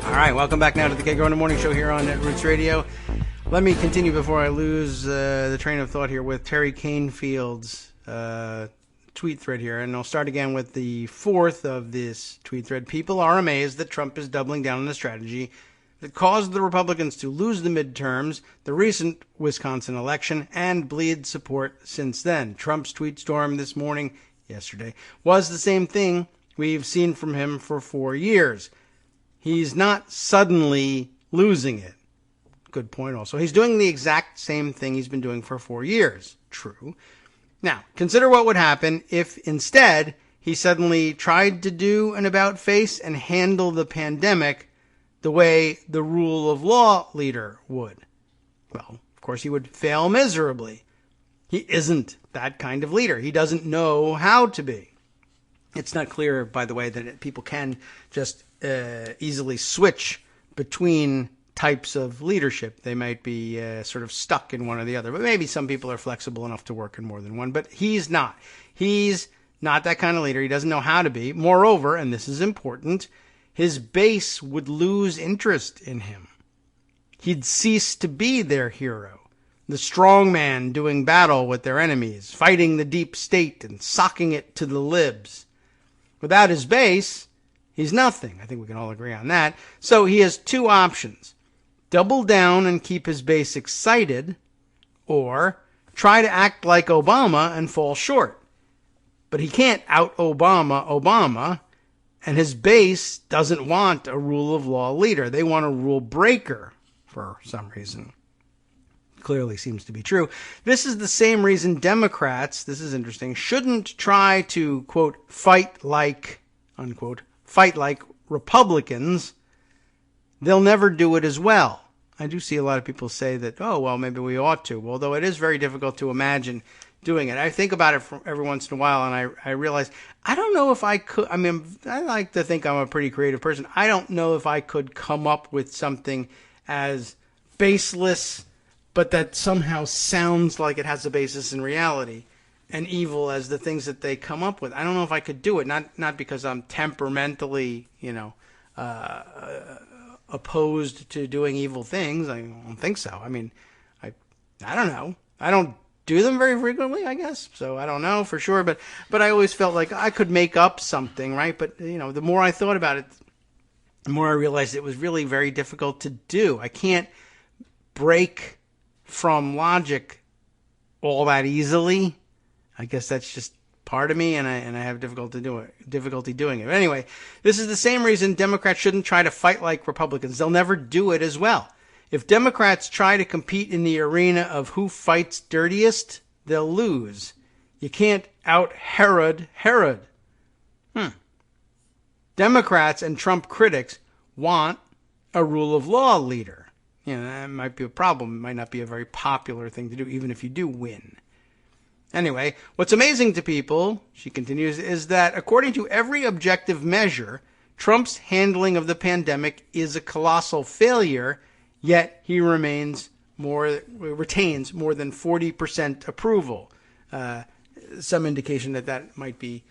All right, welcome back now to the Kagro in the Morning show here on Netroots Radio. Let me continue before I lose the train of thought here with Terry Canefield's tweet thread here. And I'll start again with the fourth of this tweet thread. People are amazed that Trump is doubling down on the strategy that caused the Republicans to lose the midterms, the recent Wisconsin election, and bleed support since then. Trump's tweet storm yesterday, was the same thing we've seen from him for 4 years. He's not suddenly losing it. Good point also. He's doing the exact same thing he's been doing for 4 years. True. Now, consider what would happen if instead he suddenly tried to do an about-face and handle the pandemic the way the rule of law leader would. Well, of course, he would fail miserably. He isn't that kind of leader. He doesn't know how to be. It's not clear, by the way, that people can just easily switch between types of leadership. They might be sort of stuck in one or the other, but maybe some people are flexible enough to work in more than one, but he's not. He's not that kind of leader. He doesn't know how to be. Moreover, and this is important, his base would lose interest in him. He'd cease to be their hero, the strong man doing battle with their enemies, fighting the deep state and socking it to the libs. Without his base, he's nothing. I think we can all agree on that. So he has two options. Double down and keep his base excited, or try to act like Obama and fall short. But he can't out-Obama, and his base doesn't want a rule of law leader. They want a rule breaker for some reason. Clearly seems to be true. This is the same reason Democrats, this is interesting, shouldn't try to, quote, fight like, unquote, fight like Republicans. They'll never do it as well. I do see a lot of people say that, oh, well, maybe we ought to, although it is very difficult to imagine doing it. I think about it every once in a while, and I realize, I don't know if I could. I mean, I like to think I'm a pretty creative person. I don't know if I could come up with something as baseless, but that somehow sounds like it has a basis in reality, and evil as the things that they come up with. I don't know if I could do it, not because I'm temperamentally, opposed to doing evil things. I don't think so. I mean, I don't know. I don't do them very frequently, I guess. So I don't know for sure, but I always felt like I could make up something, right? But the more I thought about it, the more I realized it was really very difficult to do. I can't break from logic all that easily. I guess that's just part of me, and I have difficulty doing it. But anyway, this is the same reason Democrats shouldn't try to fight like Republicans. They'll never do it as well. If Democrats try to compete in the arena of who fights dirtiest, they'll lose. You can't out-Herod Herod. Democrats and Trump critics want a rule of law leader. That might be a problem. It might not be a very popular thing to do, even if you do win. Anyway, what's amazing to people, she continues, is that according to every objective measure, Trump's handling of the pandemic is a colossal failure, yet he retains more than 40% approval. Some indication that might be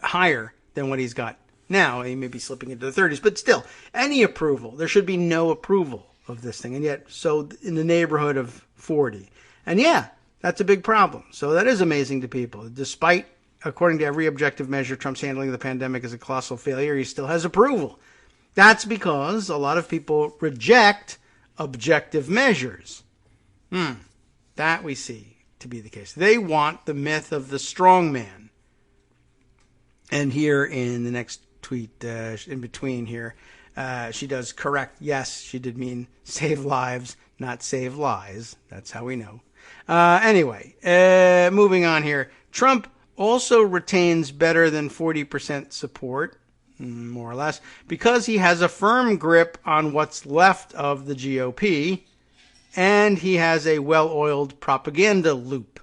higher than what he's got now. He may be slipping into the 30s, but still, any approval. There should be no approval of this thing, and yet so in the neighborhood of 40. And yeah, that's a big problem. So that is amazing to people. Despite, according to every objective measure, Trump's handling of the pandemic is a colossal failure, he still has approval. That's because a lot of people reject objective measures. That we see to be the case. They want the myth of the strong man. And here in the next tweet, in between here, she does correct. Yes, she did mean save lives, not save lies. That's how we know. Anyway, moving on here. Trump also retains better than 40% support, more or less, because he has a firm grip on what's left of the GOP, and he has a well-oiled propaganda loop.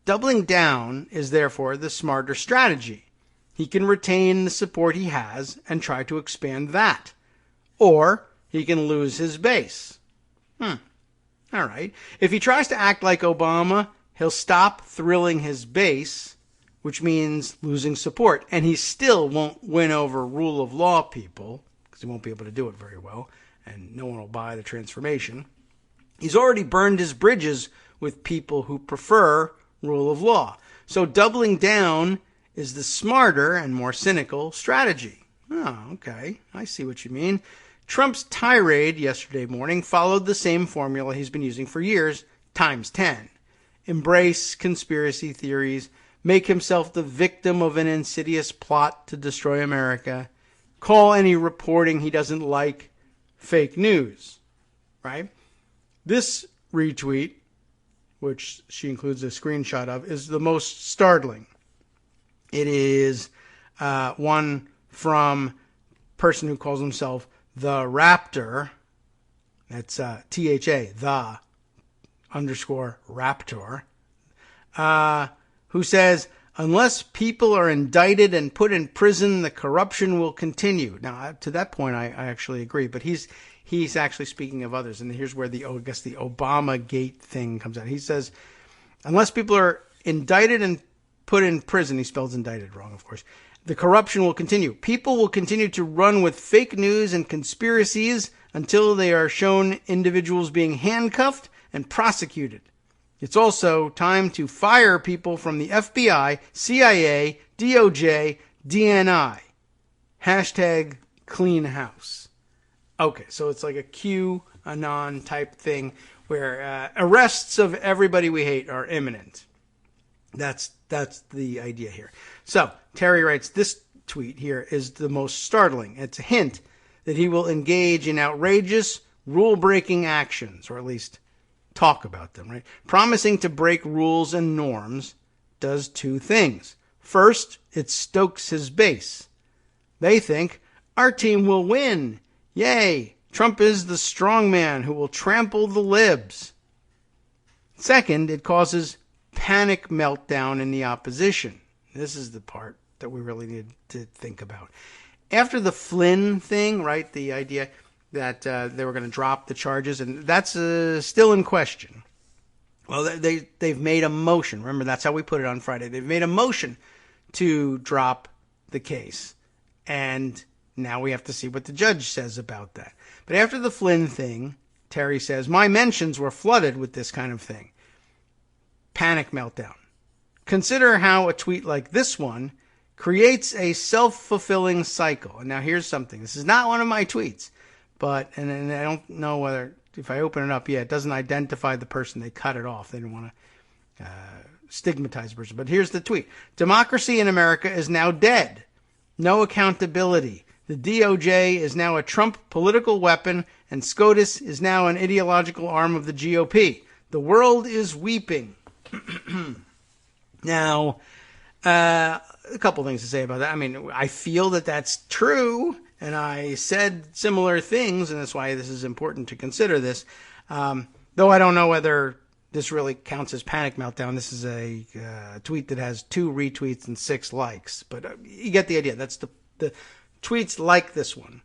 Doubling down is therefore the smarter strategy. He can retain the support he has and try to expand that. Or he can lose his base. All right. If he tries to act like Obama, he'll stop thrilling his base, which means losing support. And he still won't win over rule of law people, because he won't be able to do it very well, and no one will buy the transformation. He's already burned his bridges with people who prefer rule of law. So doubling down is the smarter and more cynical strategy. Oh, okay. I see what you mean. Trump's tirade yesterday morning followed the same formula he's been using for years, times 10. Embrace conspiracy theories, make himself the victim of an insidious plot to destroy America, call any reporting he doesn't like fake news, right? This retweet, which she includes a screenshot of, is the most startling. It is one from a person who calls himself the Raptor. That's THA, the _Raptor. Who says, unless people are indicted and put in prison, the corruption will continue. Now, to that point, I actually agree. But he's actually speaking of others. And here's where the Obama Gate thing comes out. He says, unless people are indicted and put in prison, he spells indicted wrong, of course, the corruption will continue. People will continue to run with fake news and conspiracies until they are shown individuals being handcuffed and prosecuted. It's also time to fire people from the FBI, CIA, DOJ, DNI. Hashtag clean house. Okay, so it's like a QAnon type thing where arrests of everybody we hate are imminent. That's the idea here. So Terry writes, this tweet here is the most startling. It's a hint that he will engage in outrageous, rule-breaking actions, or at least talk about them, right? Promising to break rules and norms does two things. First, it stokes his base. They think, our team will win. Yay! Trump is the strong man who will trample the libs. Second, it causes panic meltdown in the opposition. This is the part that we really need to think about. After the Flynn thing, right, the idea that they were going to drop the charges, and that's still in question. Well, they've made a motion. Remember, that's how we put it on Friday. They've made a motion to drop the case. And now we have to see what the judge says about that. But after the Flynn thing, Terry says, my mentions were flooded with this kind of thing. Panic meltdown. Consider how a tweet like this one creates a self-fulfilling cycle. And now here's something. This is not one of my tweets, and I don't know whether, if I open it up, it doesn't identify the person. They cut it off. They didn't want to stigmatize the person. But here's the tweet. Democracy in America is now dead. No accountability. The DOJ is now a Trump political weapon, and SCOTUS is now an ideological arm of the GOP. The world is weeping. Now, a couple things to say about that. I mean, I feel that that's true, and I said similar things, and that's why this is important to consider this. Though I don't know whether this really counts as panic meltdown. This is a tweet that has 2 retweets and 6 likes, but you get the idea. That's the tweets like this one.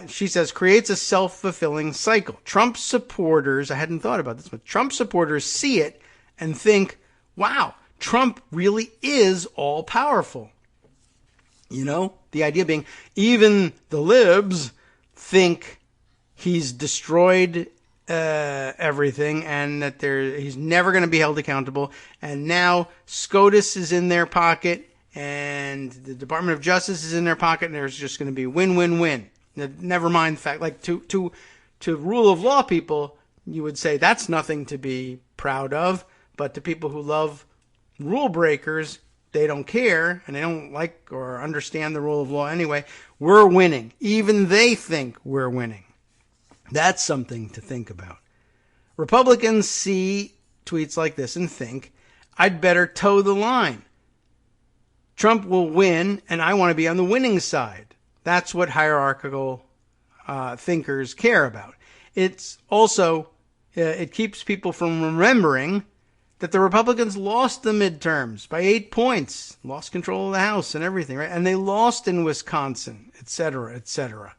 She says, creates a self-fulfilling cycle. Trump supporters, I hadn't thought about this, but Trump supporters see it and think, wow, Trump really is all-powerful. You know, the idea being even the libs think he's destroyed everything and that he's never going to be held accountable. And now SCOTUS is in their pocket and the Department of Justice is in their pocket, and there's just going to be win-win-win. Never mind the fact, like to rule of law people, you would say that's nothing to be proud of. But to people who love rule breakers, they don't care and they don't like or understand the rule of law anyway. We're winning. Even they think we're winning. That's something to think about. Republicans see tweets like this and think, I'd better toe the line. Trump will win, and I want to be on the winning side. That's what hierarchical thinkers care about. It's also, it keeps people from remembering that the Republicans lost the midterms by 8 points, lost control of the House and everything, right? And they lost in Wisconsin, etc., etc.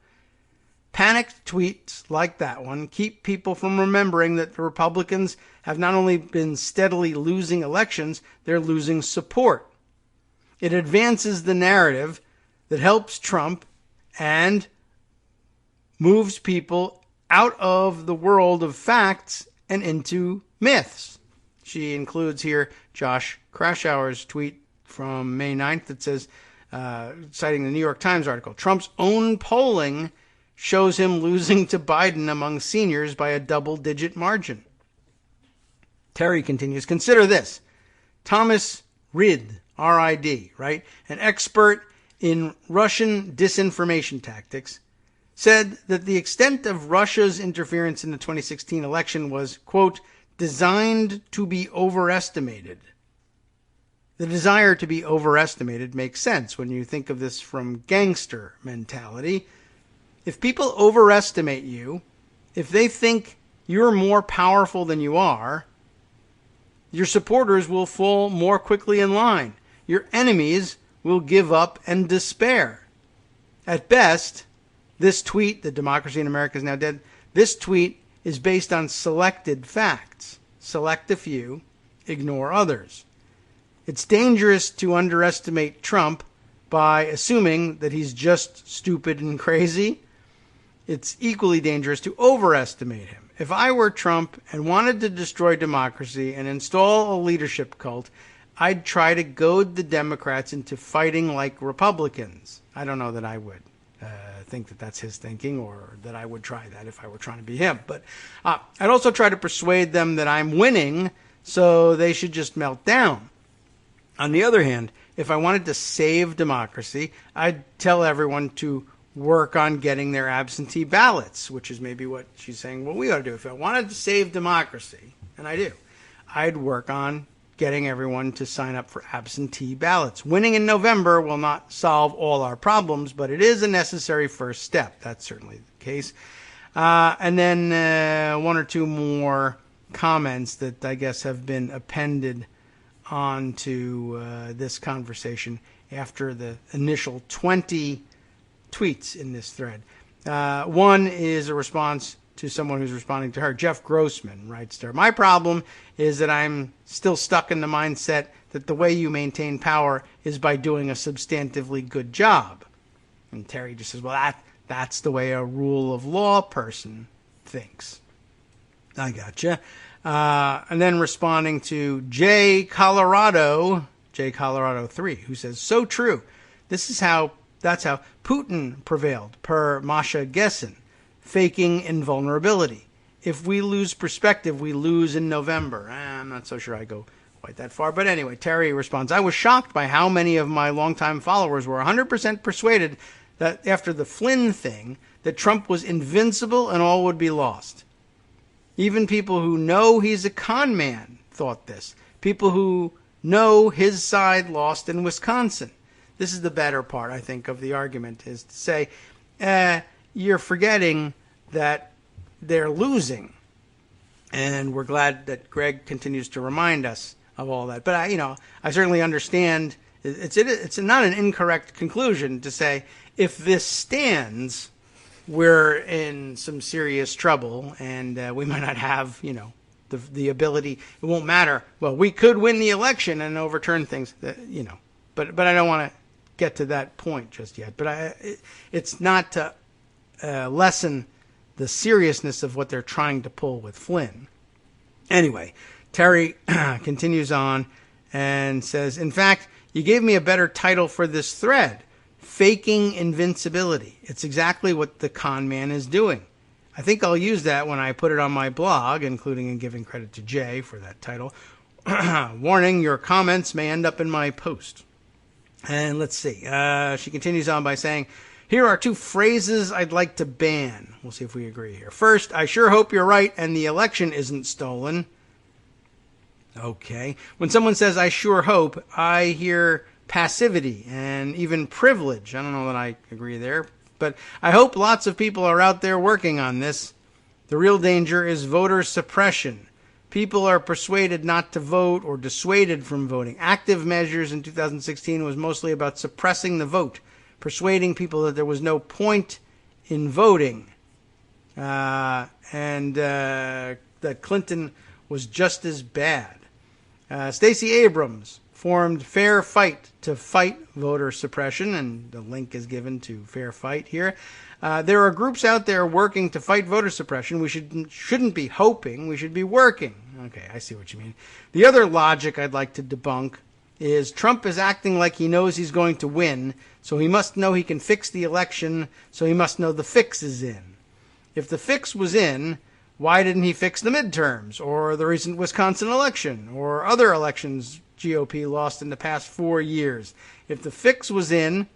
Panicked tweets like that one keep people from remembering that the Republicans have not only been steadily losing elections, they're losing support. It advances the narrative that helps Trump and moves people out of the world of facts and into myths. She includes here Josh Krashauer's tweet from May 9th that says, citing the New York Times article, Trump's own polling shows him losing to Biden among seniors by a double-digit margin. Terry continues, consider this. Thomas Rid, R-I-D, right, an expert in Russian disinformation tactics, said that the extent of Russia's interference in the 2016 election was, quote, designed to be overestimated. The desire to be overestimated makes sense when you think of this from gangster mentality. If people overestimate you, if they think you're more powerful than you are, your supporters will fall more quickly in line. Your enemies will give up and despair. At best, this tweet, "The democracy in America is now dead," this tweet is based on selected facts. Select a few, ignore others. It's dangerous to underestimate Trump by assuming that he's just stupid and crazy. It's equally dangerous to overestimate him. If I were Trump and wanted to destroy democracy and install a leadership cult, I'd try to goad the Democrats into fighting like Republicans. I don't know that I would think that that's his thinking, or that I would try that if I were trying to be him. But I'd also try to persuade them that I'm winning, so they should just melt down. On the other hand, if I wanted to save democracy, I'd tell everyone to work on getting their absentee ballots, which is maybe what she's saying, well, we ought to do. If I wanted to save democracy, and I do, I'd work on getting everyone to sign up for absentee ballots. Winning in November will not solve all our problems, but it is a necessary first step. That's certainly the case. And then one or two more comments that I guess have been appended onto this conversation after the initial 20 tweets in this thread. One is a response to someone who's responding to her. Jeff Grossman writes to her, my problem is that I'm still stuck in the mindset that the way you maintain power is by doing a substantively good job. And Terry just says, well, that's the way a rule of law person thinks. I gotcha. And then responding to J Colorado 3, who says, so true. That's how Putin prevailed, per Masha Gessen, faking invulnerability. If we lose perspective, we lose in November. I'm not so sure I go quite that far. But anyway, Terry responds, I was shocked by how many of my longtime followers were 100% persuaded that after the Flynn thing, that Trump was invincible and all would be lost. Even people who know he's a con man thought this. People who know his side lost in Wisconsin. This is the better part, I think, of the argument, is to say, you're forgetting that they're losing. And we're glad that Greg continues to remind us of all that. But I certainly understand it's not an incorrect conclusion to say if this stands, we're in some serious trouble, and we might not have the ability. It won't matter. Well, we could win the election and overturn things, But I don't want to get to that point just yet. But it's not to lessen the seriousness of what they're trying to pull with Flynn. Anyway, Terry continues on and says, in fact, you gave me a better title for this thread, Faking Invincibility. It's exactly what the con man is doing. I think I'll use that when I put it on my blog, including in giving credit to Jay for that title. Warning, your comments may end up in my post. And let's see. She continues on by saying, here are 2 phrases I'd like to ban. We'll see if we agree here. First, I sure hope you're right and the election isn't stolen. Okay. When someone says, I sure hope, I hear passivity and even privilege. I don't know that I agree there. But I hope lots of people are out there working on this. The real danger is voter suppression. People are persuaded not to vote or dissuaded from voting. Active measures in 2016 was mostly about suppressing the vote, persuading people that there was no point in voting, and that Clinton was just as bad. Stacey Abrams formed Fair Fight to fight voter suppression, and the link is given to Fair Fight here. There are groups out there working to fight voter suppression. We shouldn't be hoping. We should be working. Okay, I see what you mean. The other logic I'd like to debunk is Trump is acting like he knows he's going to win, so he must know he can fix the election, so he must know the fix is in. If the fix was in, why didn't he fix the midterms, or the recent Wisconsin election, or other elections GOP lost in the past 4 years? If the fix was in,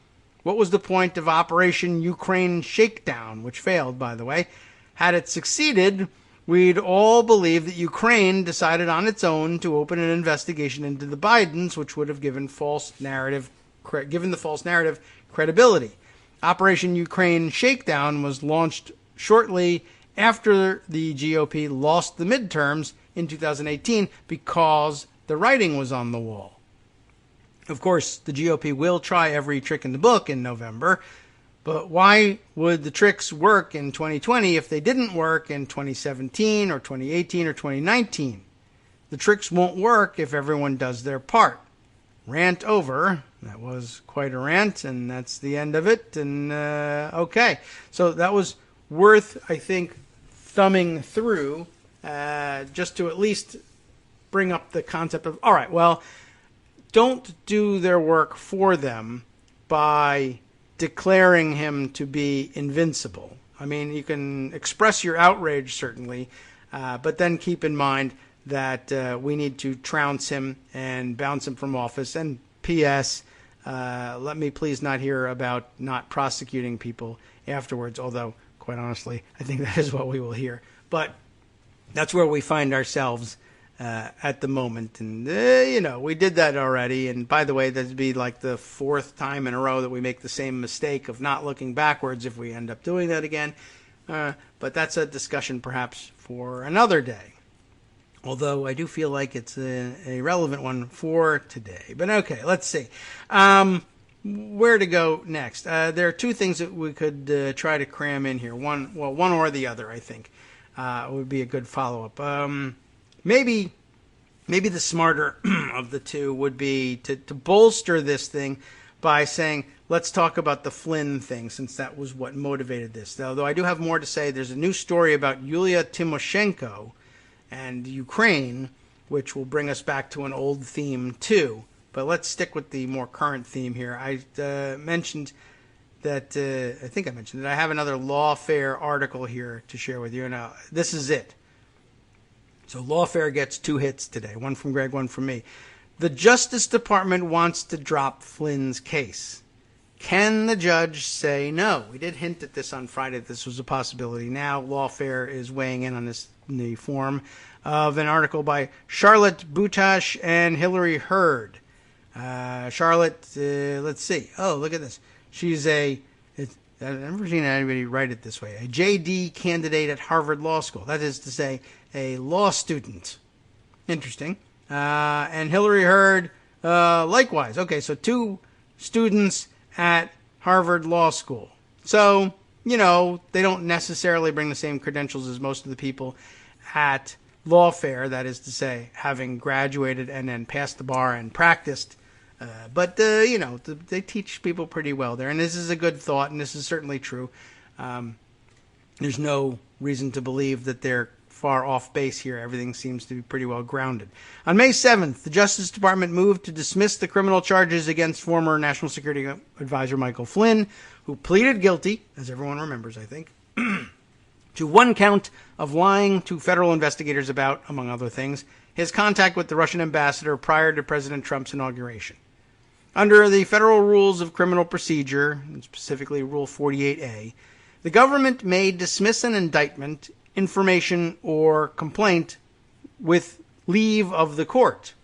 what was the point of Operation Ukraine Shakedown, which failed, by the way? Had it succeeded, we'd all believe that Ukraine decided on its own to open an investigation into the Bidens, which would have given the false narrative credibility. Operation Ukraine Shakedown was launched shortly after the GOP lost the midterms in 2018 because the writing was on the wall. Of course, the GOP will try every trick in the book in November, but why would the tricks work in 2020 if they didn't work in 2017 or 2018 or 2019? The tricks won't work if everyone does their part. Rant over. That was quite a rant, and that's the end of it. And okay, so that was worth, I think, thumbing through just to at least bring up the concept of, all right, well, don't do their work for them by declaring him to be invincible. I mean, you can express your outrage, certainly, but then keep in mind that we need to trounce him and bounce him from office. And P.S., let me please not hear about not prosecuting people afterwards, although, quite honestly, I think that is what we will hear. But that's where we find ourselves at the moment. And, we did that already. And by the way, that'd be like the 4th time in a row that we make the same mistake of not looking backwards if we end up doing that again. But that's a discussion perhaps for another day. Although I do feel like it's a relevant one for today. But okay, let's see. Where to go next? There are 2 things that we could try to cram in here. One or the other, I think, would be a good follow-up. Maybe the smarter of the 2 would be to bolster this thing by saying, let's talk about the Flynn thing, since that was what motivated this. Although I do have more to say. There's a new story about Yulia Tymoshenko and Ukraine, which will bring us back to an old theme too. But let's stick with the more current theme here. I mentioned that, I have another Lawfare article here to share with you. Now, this is it. So Lawfare gets 2 hits today, one from Greg, one from me. The Justice Department wants to drop Flynn's case. Can the judge say no? We did hint at this on Friday that this was a possibility. Now Lawfare is weighing in on this in the form of an article by Charlotte Butash and Hillary Hurd. Charlotte, let's see. Oh, look at this. She's I've never seen anybody write it this way. A JD candidate at Harvard Law School. That is to say, a law student. Interesting. And Hillary Hurd, likewise. Okay, so 2 students at Harvard Law School. So, they don't necessarily bring the same credentials as most of the people at Lawfare, that is to say, having graduated and then passed the bar and practiced. But they teach people pretty well there. And this is a good thought, and this is certainly true. There's no reason to believe that they're far off base here. Everything seems to be pretty well grounded. On May 7th, the Justice Department moved to dismiss the criminal charges against former National Security Advisor Michael Flynn, who pleaded guilty, as everyone remembers, I think, to 1 count of lying to federal investigators about, among other things, his contact with the Russian ambassador prior to President Trump's inauguration. Under the federal rules of criminal procedure, and specifically Rule 48A, the government may dismiss an indictment, information, or complaint with leave of the court.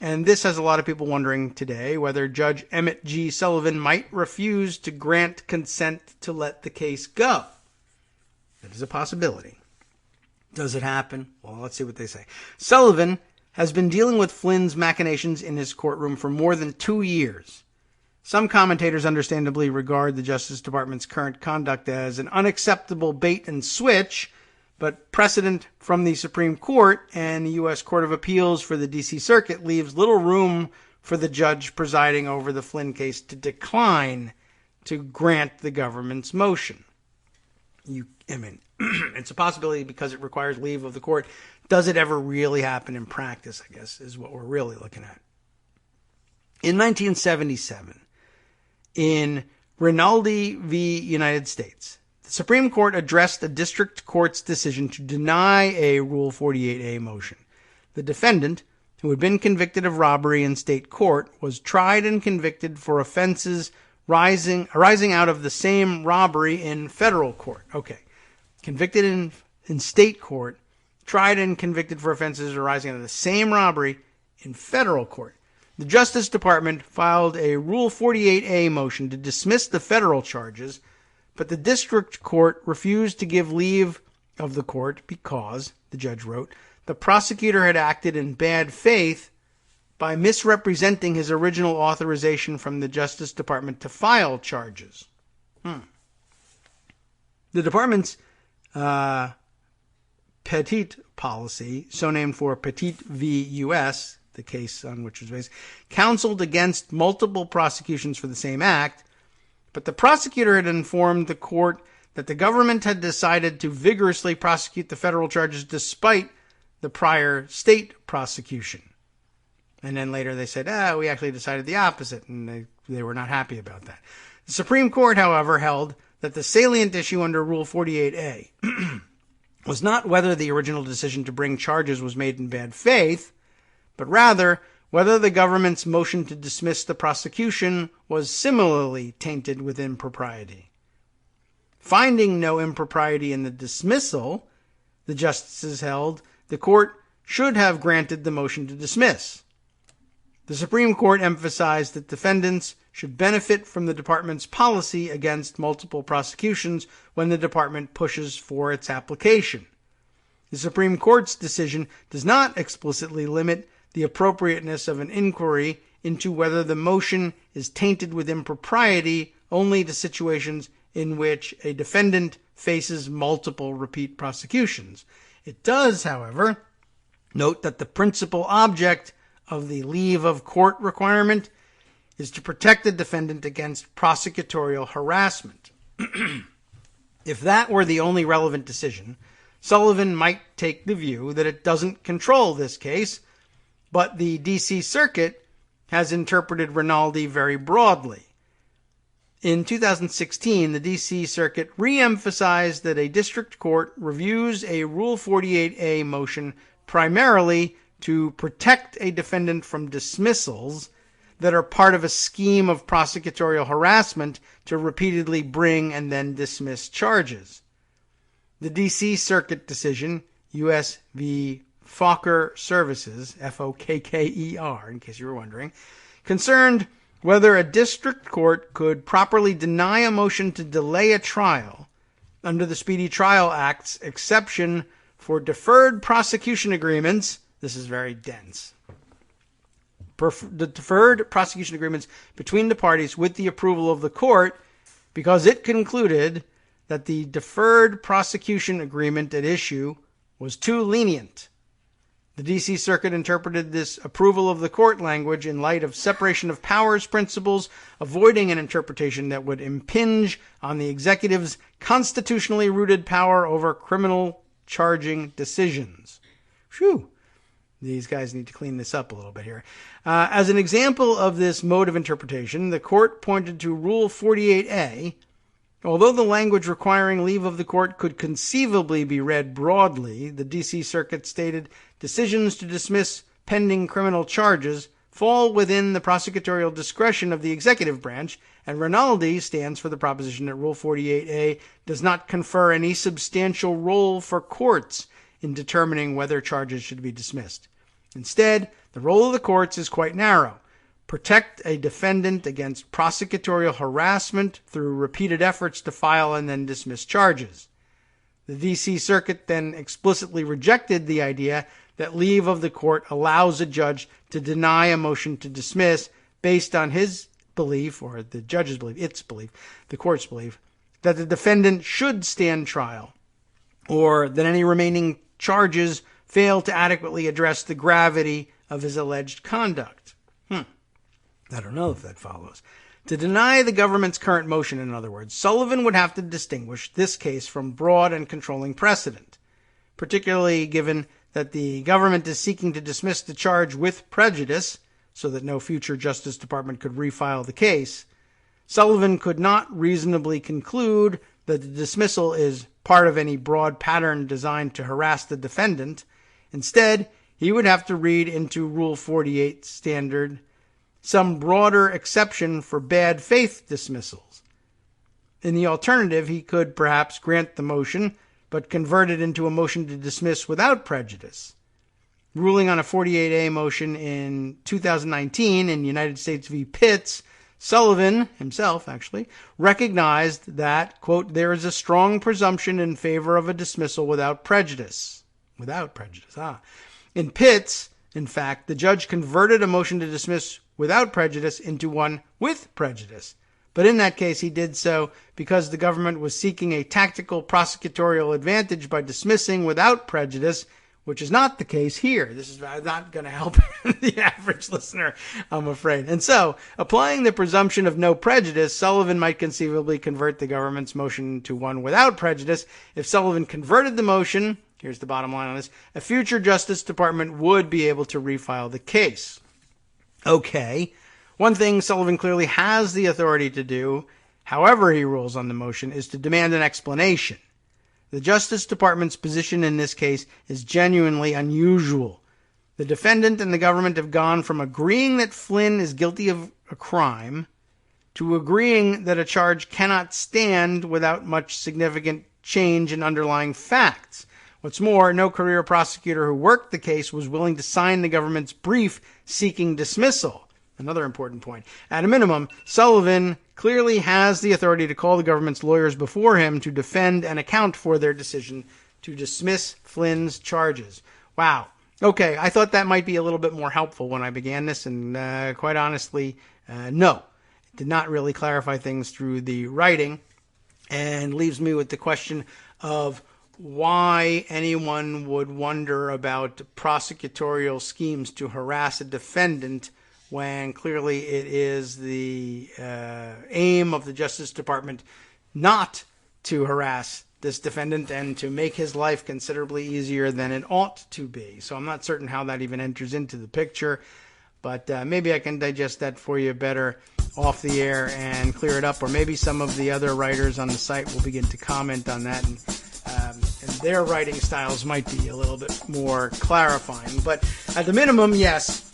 And this has a lot of people wondering today whether Judge Emmett G. Sullivan might refuse to grant consent to let the case go. That is a possibility. Does it happen? Well, let's see what they say. Sullivan has been dealing with Flynn's machinations in his courtroom for more than 2 years. Some commentators understandably regard the Justice Department's current conduct as an unacceptable bait and switch, but precedent from the Supreme Court and the U.S. Court of Appeals for the D.C. Circuit leaves little room for the judge presiding over the Flynn case to decline to grant the government's motion. It's a possibility because it requires leave of the court. Does it ever really happen in practice, I guess, is what we're really looking at. In 1977, in Rinaldi v. United States, the Supreme Court addressed a district court's decision to deny a Rule 48A motion. The defendant, who had been convicted of robbery in state court, was tried and convicted for offenses arising out of the same robbery in federal court. Okay. Convicted in state court, tried and convicted for offenses arising out of the same robbery in federal court. The Justice Department filed a Rule 48A motion to dismiss the federal charges, but the district court refused to give leave of the court because, the judge wrote, the prosecutor had acted in bad faith by misrepresenting his original authorization from the Justice Department to file charges. The department's Petit policy, so named for Petit v. U.S., the case on which it was based, counseled against multiple prosecutions for the same act, but the prosecutor had informed the court that the government had decided to vigorously prosecute the federal charges despite the prior state prosecution. And then later they said, we actually decided the opposite, and they were not happy about that. The Supreme Court, however, held that the salient issue under Rule 48A was not whether the original decision to bring charges was made in bad faith, but rather whether the government's motion to dismiss the prosecution was similarly tainted with impropriety. Finding no impropriety in the dismissal, the justices held the court should have granted the motion to dismiss. The Supreme Court emphasized that defendants should benefit from the department's policy against multiple prosecutions when the department pushes for its application. The Supreme Court's decision does not explicitly limit the appropriateness of an inquiry into whether the motion is tainted with impropriety only to situations in which a defendant faces multiple repeat prosecutions. It does, however, note that the principal object of the leave of court requirement is to protect the defendant against prosecutorial harassment. If that were the only relevant decision, Sullivan might take the view that it doesn't control this case, but the D.C. Circuit has interpreted Rinaldi very broadly. In 2016, the D.C. Circuit re-emphasized that a district court reviews a Rule 48A motion primarily to protect a defendant from dismissals, that are part of a scheme of prosecutorial harassment to repeatedly bring and then dismiss charges. The D.C. Circuit decision, U.S. v. Fokker Services, F-O-K-K-E-R, in case you were wondering, concerned whether a district court could properly deny a motion to delay a trial under the Speedy Trial Act's exception for deferred prosecution agreements. This is very dense. The deferred prosecution agreements between the parties with the approval of the court, because it concluded that the deferred prosecution agreement at issue was too lenient. The D.C. Circuit interpreted this approval of the court language in light of separation of powers principles, avoiding an interpretation that would impinge on the executive's constitutionally rooted power over criminal charging decisions. Phew. These guys need to clean this up a little bit here. As an example of this mode of interpretation, the court pointed to Rule 48A. Although the language requiring leave of the court could conceivably be read broadly, the D.C. Circuit stated decisions to dismiss pending criminal charges fall within the prosecutorial discretion of the executive branch, and Rinaldi stands for the proposition that Rule 48A does not confer any substantial role for courts in determining whether charges should be dismissed. Instead, the role of the courts is quite narrow. Protect a defendant against prosecutorial harassment through repeated efforts to file and then dismiss charges. The D.C. Circuit then explicitly rejected the idea that leave of the court allows a judge to deny a motion to dismiss based on his belief, or the judge's belief, its belief, the court's belief, that the defendant should stand trial, or that any remaining charges fail to adequately address the gravity of his alleged conduct. I don't know if that follows. To deny the government's current motion, in other words, Sullivan would have to distinguish this case from broad and controlling precedent, particularly given that the government is seeking to dismiss the charge with prejudice so that no future Justice Department could refile the case. Sullivan could not reasonably conclude that the dismissal is part of any broad pattern designed to harass the defendant. Instead, he would have to read into Rule 48 standard some broader exception for bad faith dismissals. In the alternative, he could perhaps grant the motion, but convert it into a motion to dismiss without prejudice. Ruling on a 48A motion in 2019 in United States v. Pitts, Sullivan himself, actually, recognized that, quote, there is a strong presumption in favor of a dismissal without prejudice. Without prejudice, In Pitts, in fact, the judge converted a motion to dismiss without prejudice into one with prejudice. But in that case, he did so because the government was seeking a tactical prosecutorial advantage by dismissing without prejudice, which is not the case here. This is not going to help the average listener, I'm afraid. And so, applying the presumption of no prejudice, Sullivan might conceivably convert the government's motion to one without prejudice. If Sullivan converted the motion, here's the bottom line on this, a future Justice Department would be able to refile the case. Okay, one thing Sullivan clearly has the authority to do, however he rules on the motion, is to demand an explanation. The Justice Department's position in this case is genuinely unusual. The defendant and the government have gone from agreeing that Flynn is guilty of a crime to agreeing that a charge cannot stand without much significant change in underlying facts. What's more, no career prosecutor who worked the case was willing to sign the government's brief seeking dismissal. Another important point. At a minimum, Sullivan clearly has the authority to call the government's lawyers before him to defend and account for their decision to dismiss Flynn's charges. Wow. Okay, I thought that might be a little bit more helpful when I began this, and quite honestly, no. It did not really clarify things through the writing, and leaves me with the question of why anyone would wonder about prosecutorial schemes to harass a defendant when clearly it is the aim of the Justice Department not to harass this defendant and to make his life considerably easier than it ought to be. So I'm not certain how that even enters into the picture, but maybe I can digest that for you better off the air and clear it up, or maybe some of the other writers on the site will begin to comment on that, and their writing styles might be a little bit more clarifying. But at the minimum, yes,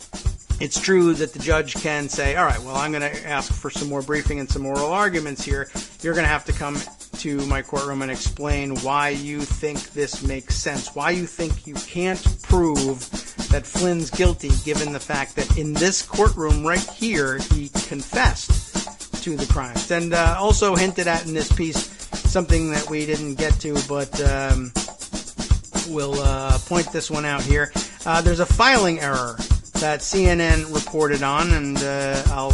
it's true that the judge can say, all right, well, I'm going to ask for some more briefing and some oral arguments here. You're going to have to come to my courtroom and explain why you think this makes sense, why you think you can't prove that Flynn's guilty, given the fact that in this courtroom right here, he confessed to the crimes. And also hinted at in this piece, something that we didn't get to, but we'll point this one out here. There's a filing error that CNN reported on, and I'll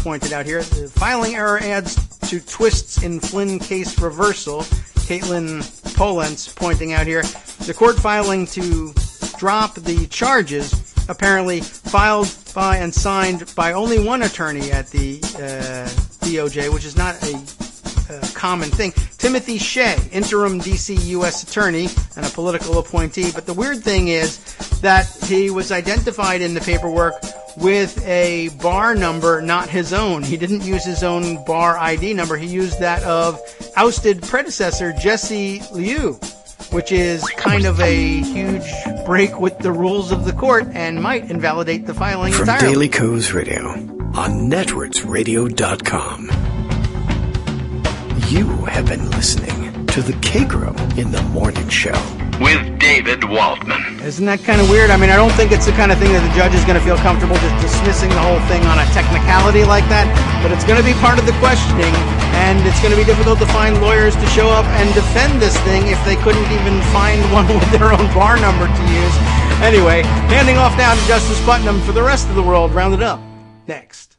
point it out here. The filing error adds to twists in Flynn case reversal. Caitlin Polentz pointing out here, the court filing to drop the charges apparently filed by and signed by only one attorney at the DOJ, which is not a common thing. Timothy Shea, interim D.C. U.S. attorney and a political appointee. But the weird thing is that he was identified in the paperwork with a bar number not his own. He didn't use his own bar ID number. He used that of ousted predecessor Jesse Liu, which is kind of a huge break with the rules of the court and might invalidate the filing From entirely. Daily Kos Radio on netrootsradio.com. You have been listening to the Kagro in the Morning Show with David Waldman. Isn't that kind of weird? I mean, I don't think it's the kind of thing that the judge is going to feel comfortable just dismissing the whole thing on a technicality like that, but it's going to be part of the questioning, and it's going to be difficult to find lawyers to show up and defend this thing if they couldn't even find one with their own bar number to use. Anyway, handing off now to Justice Putnam for the rest of the world rounded up next.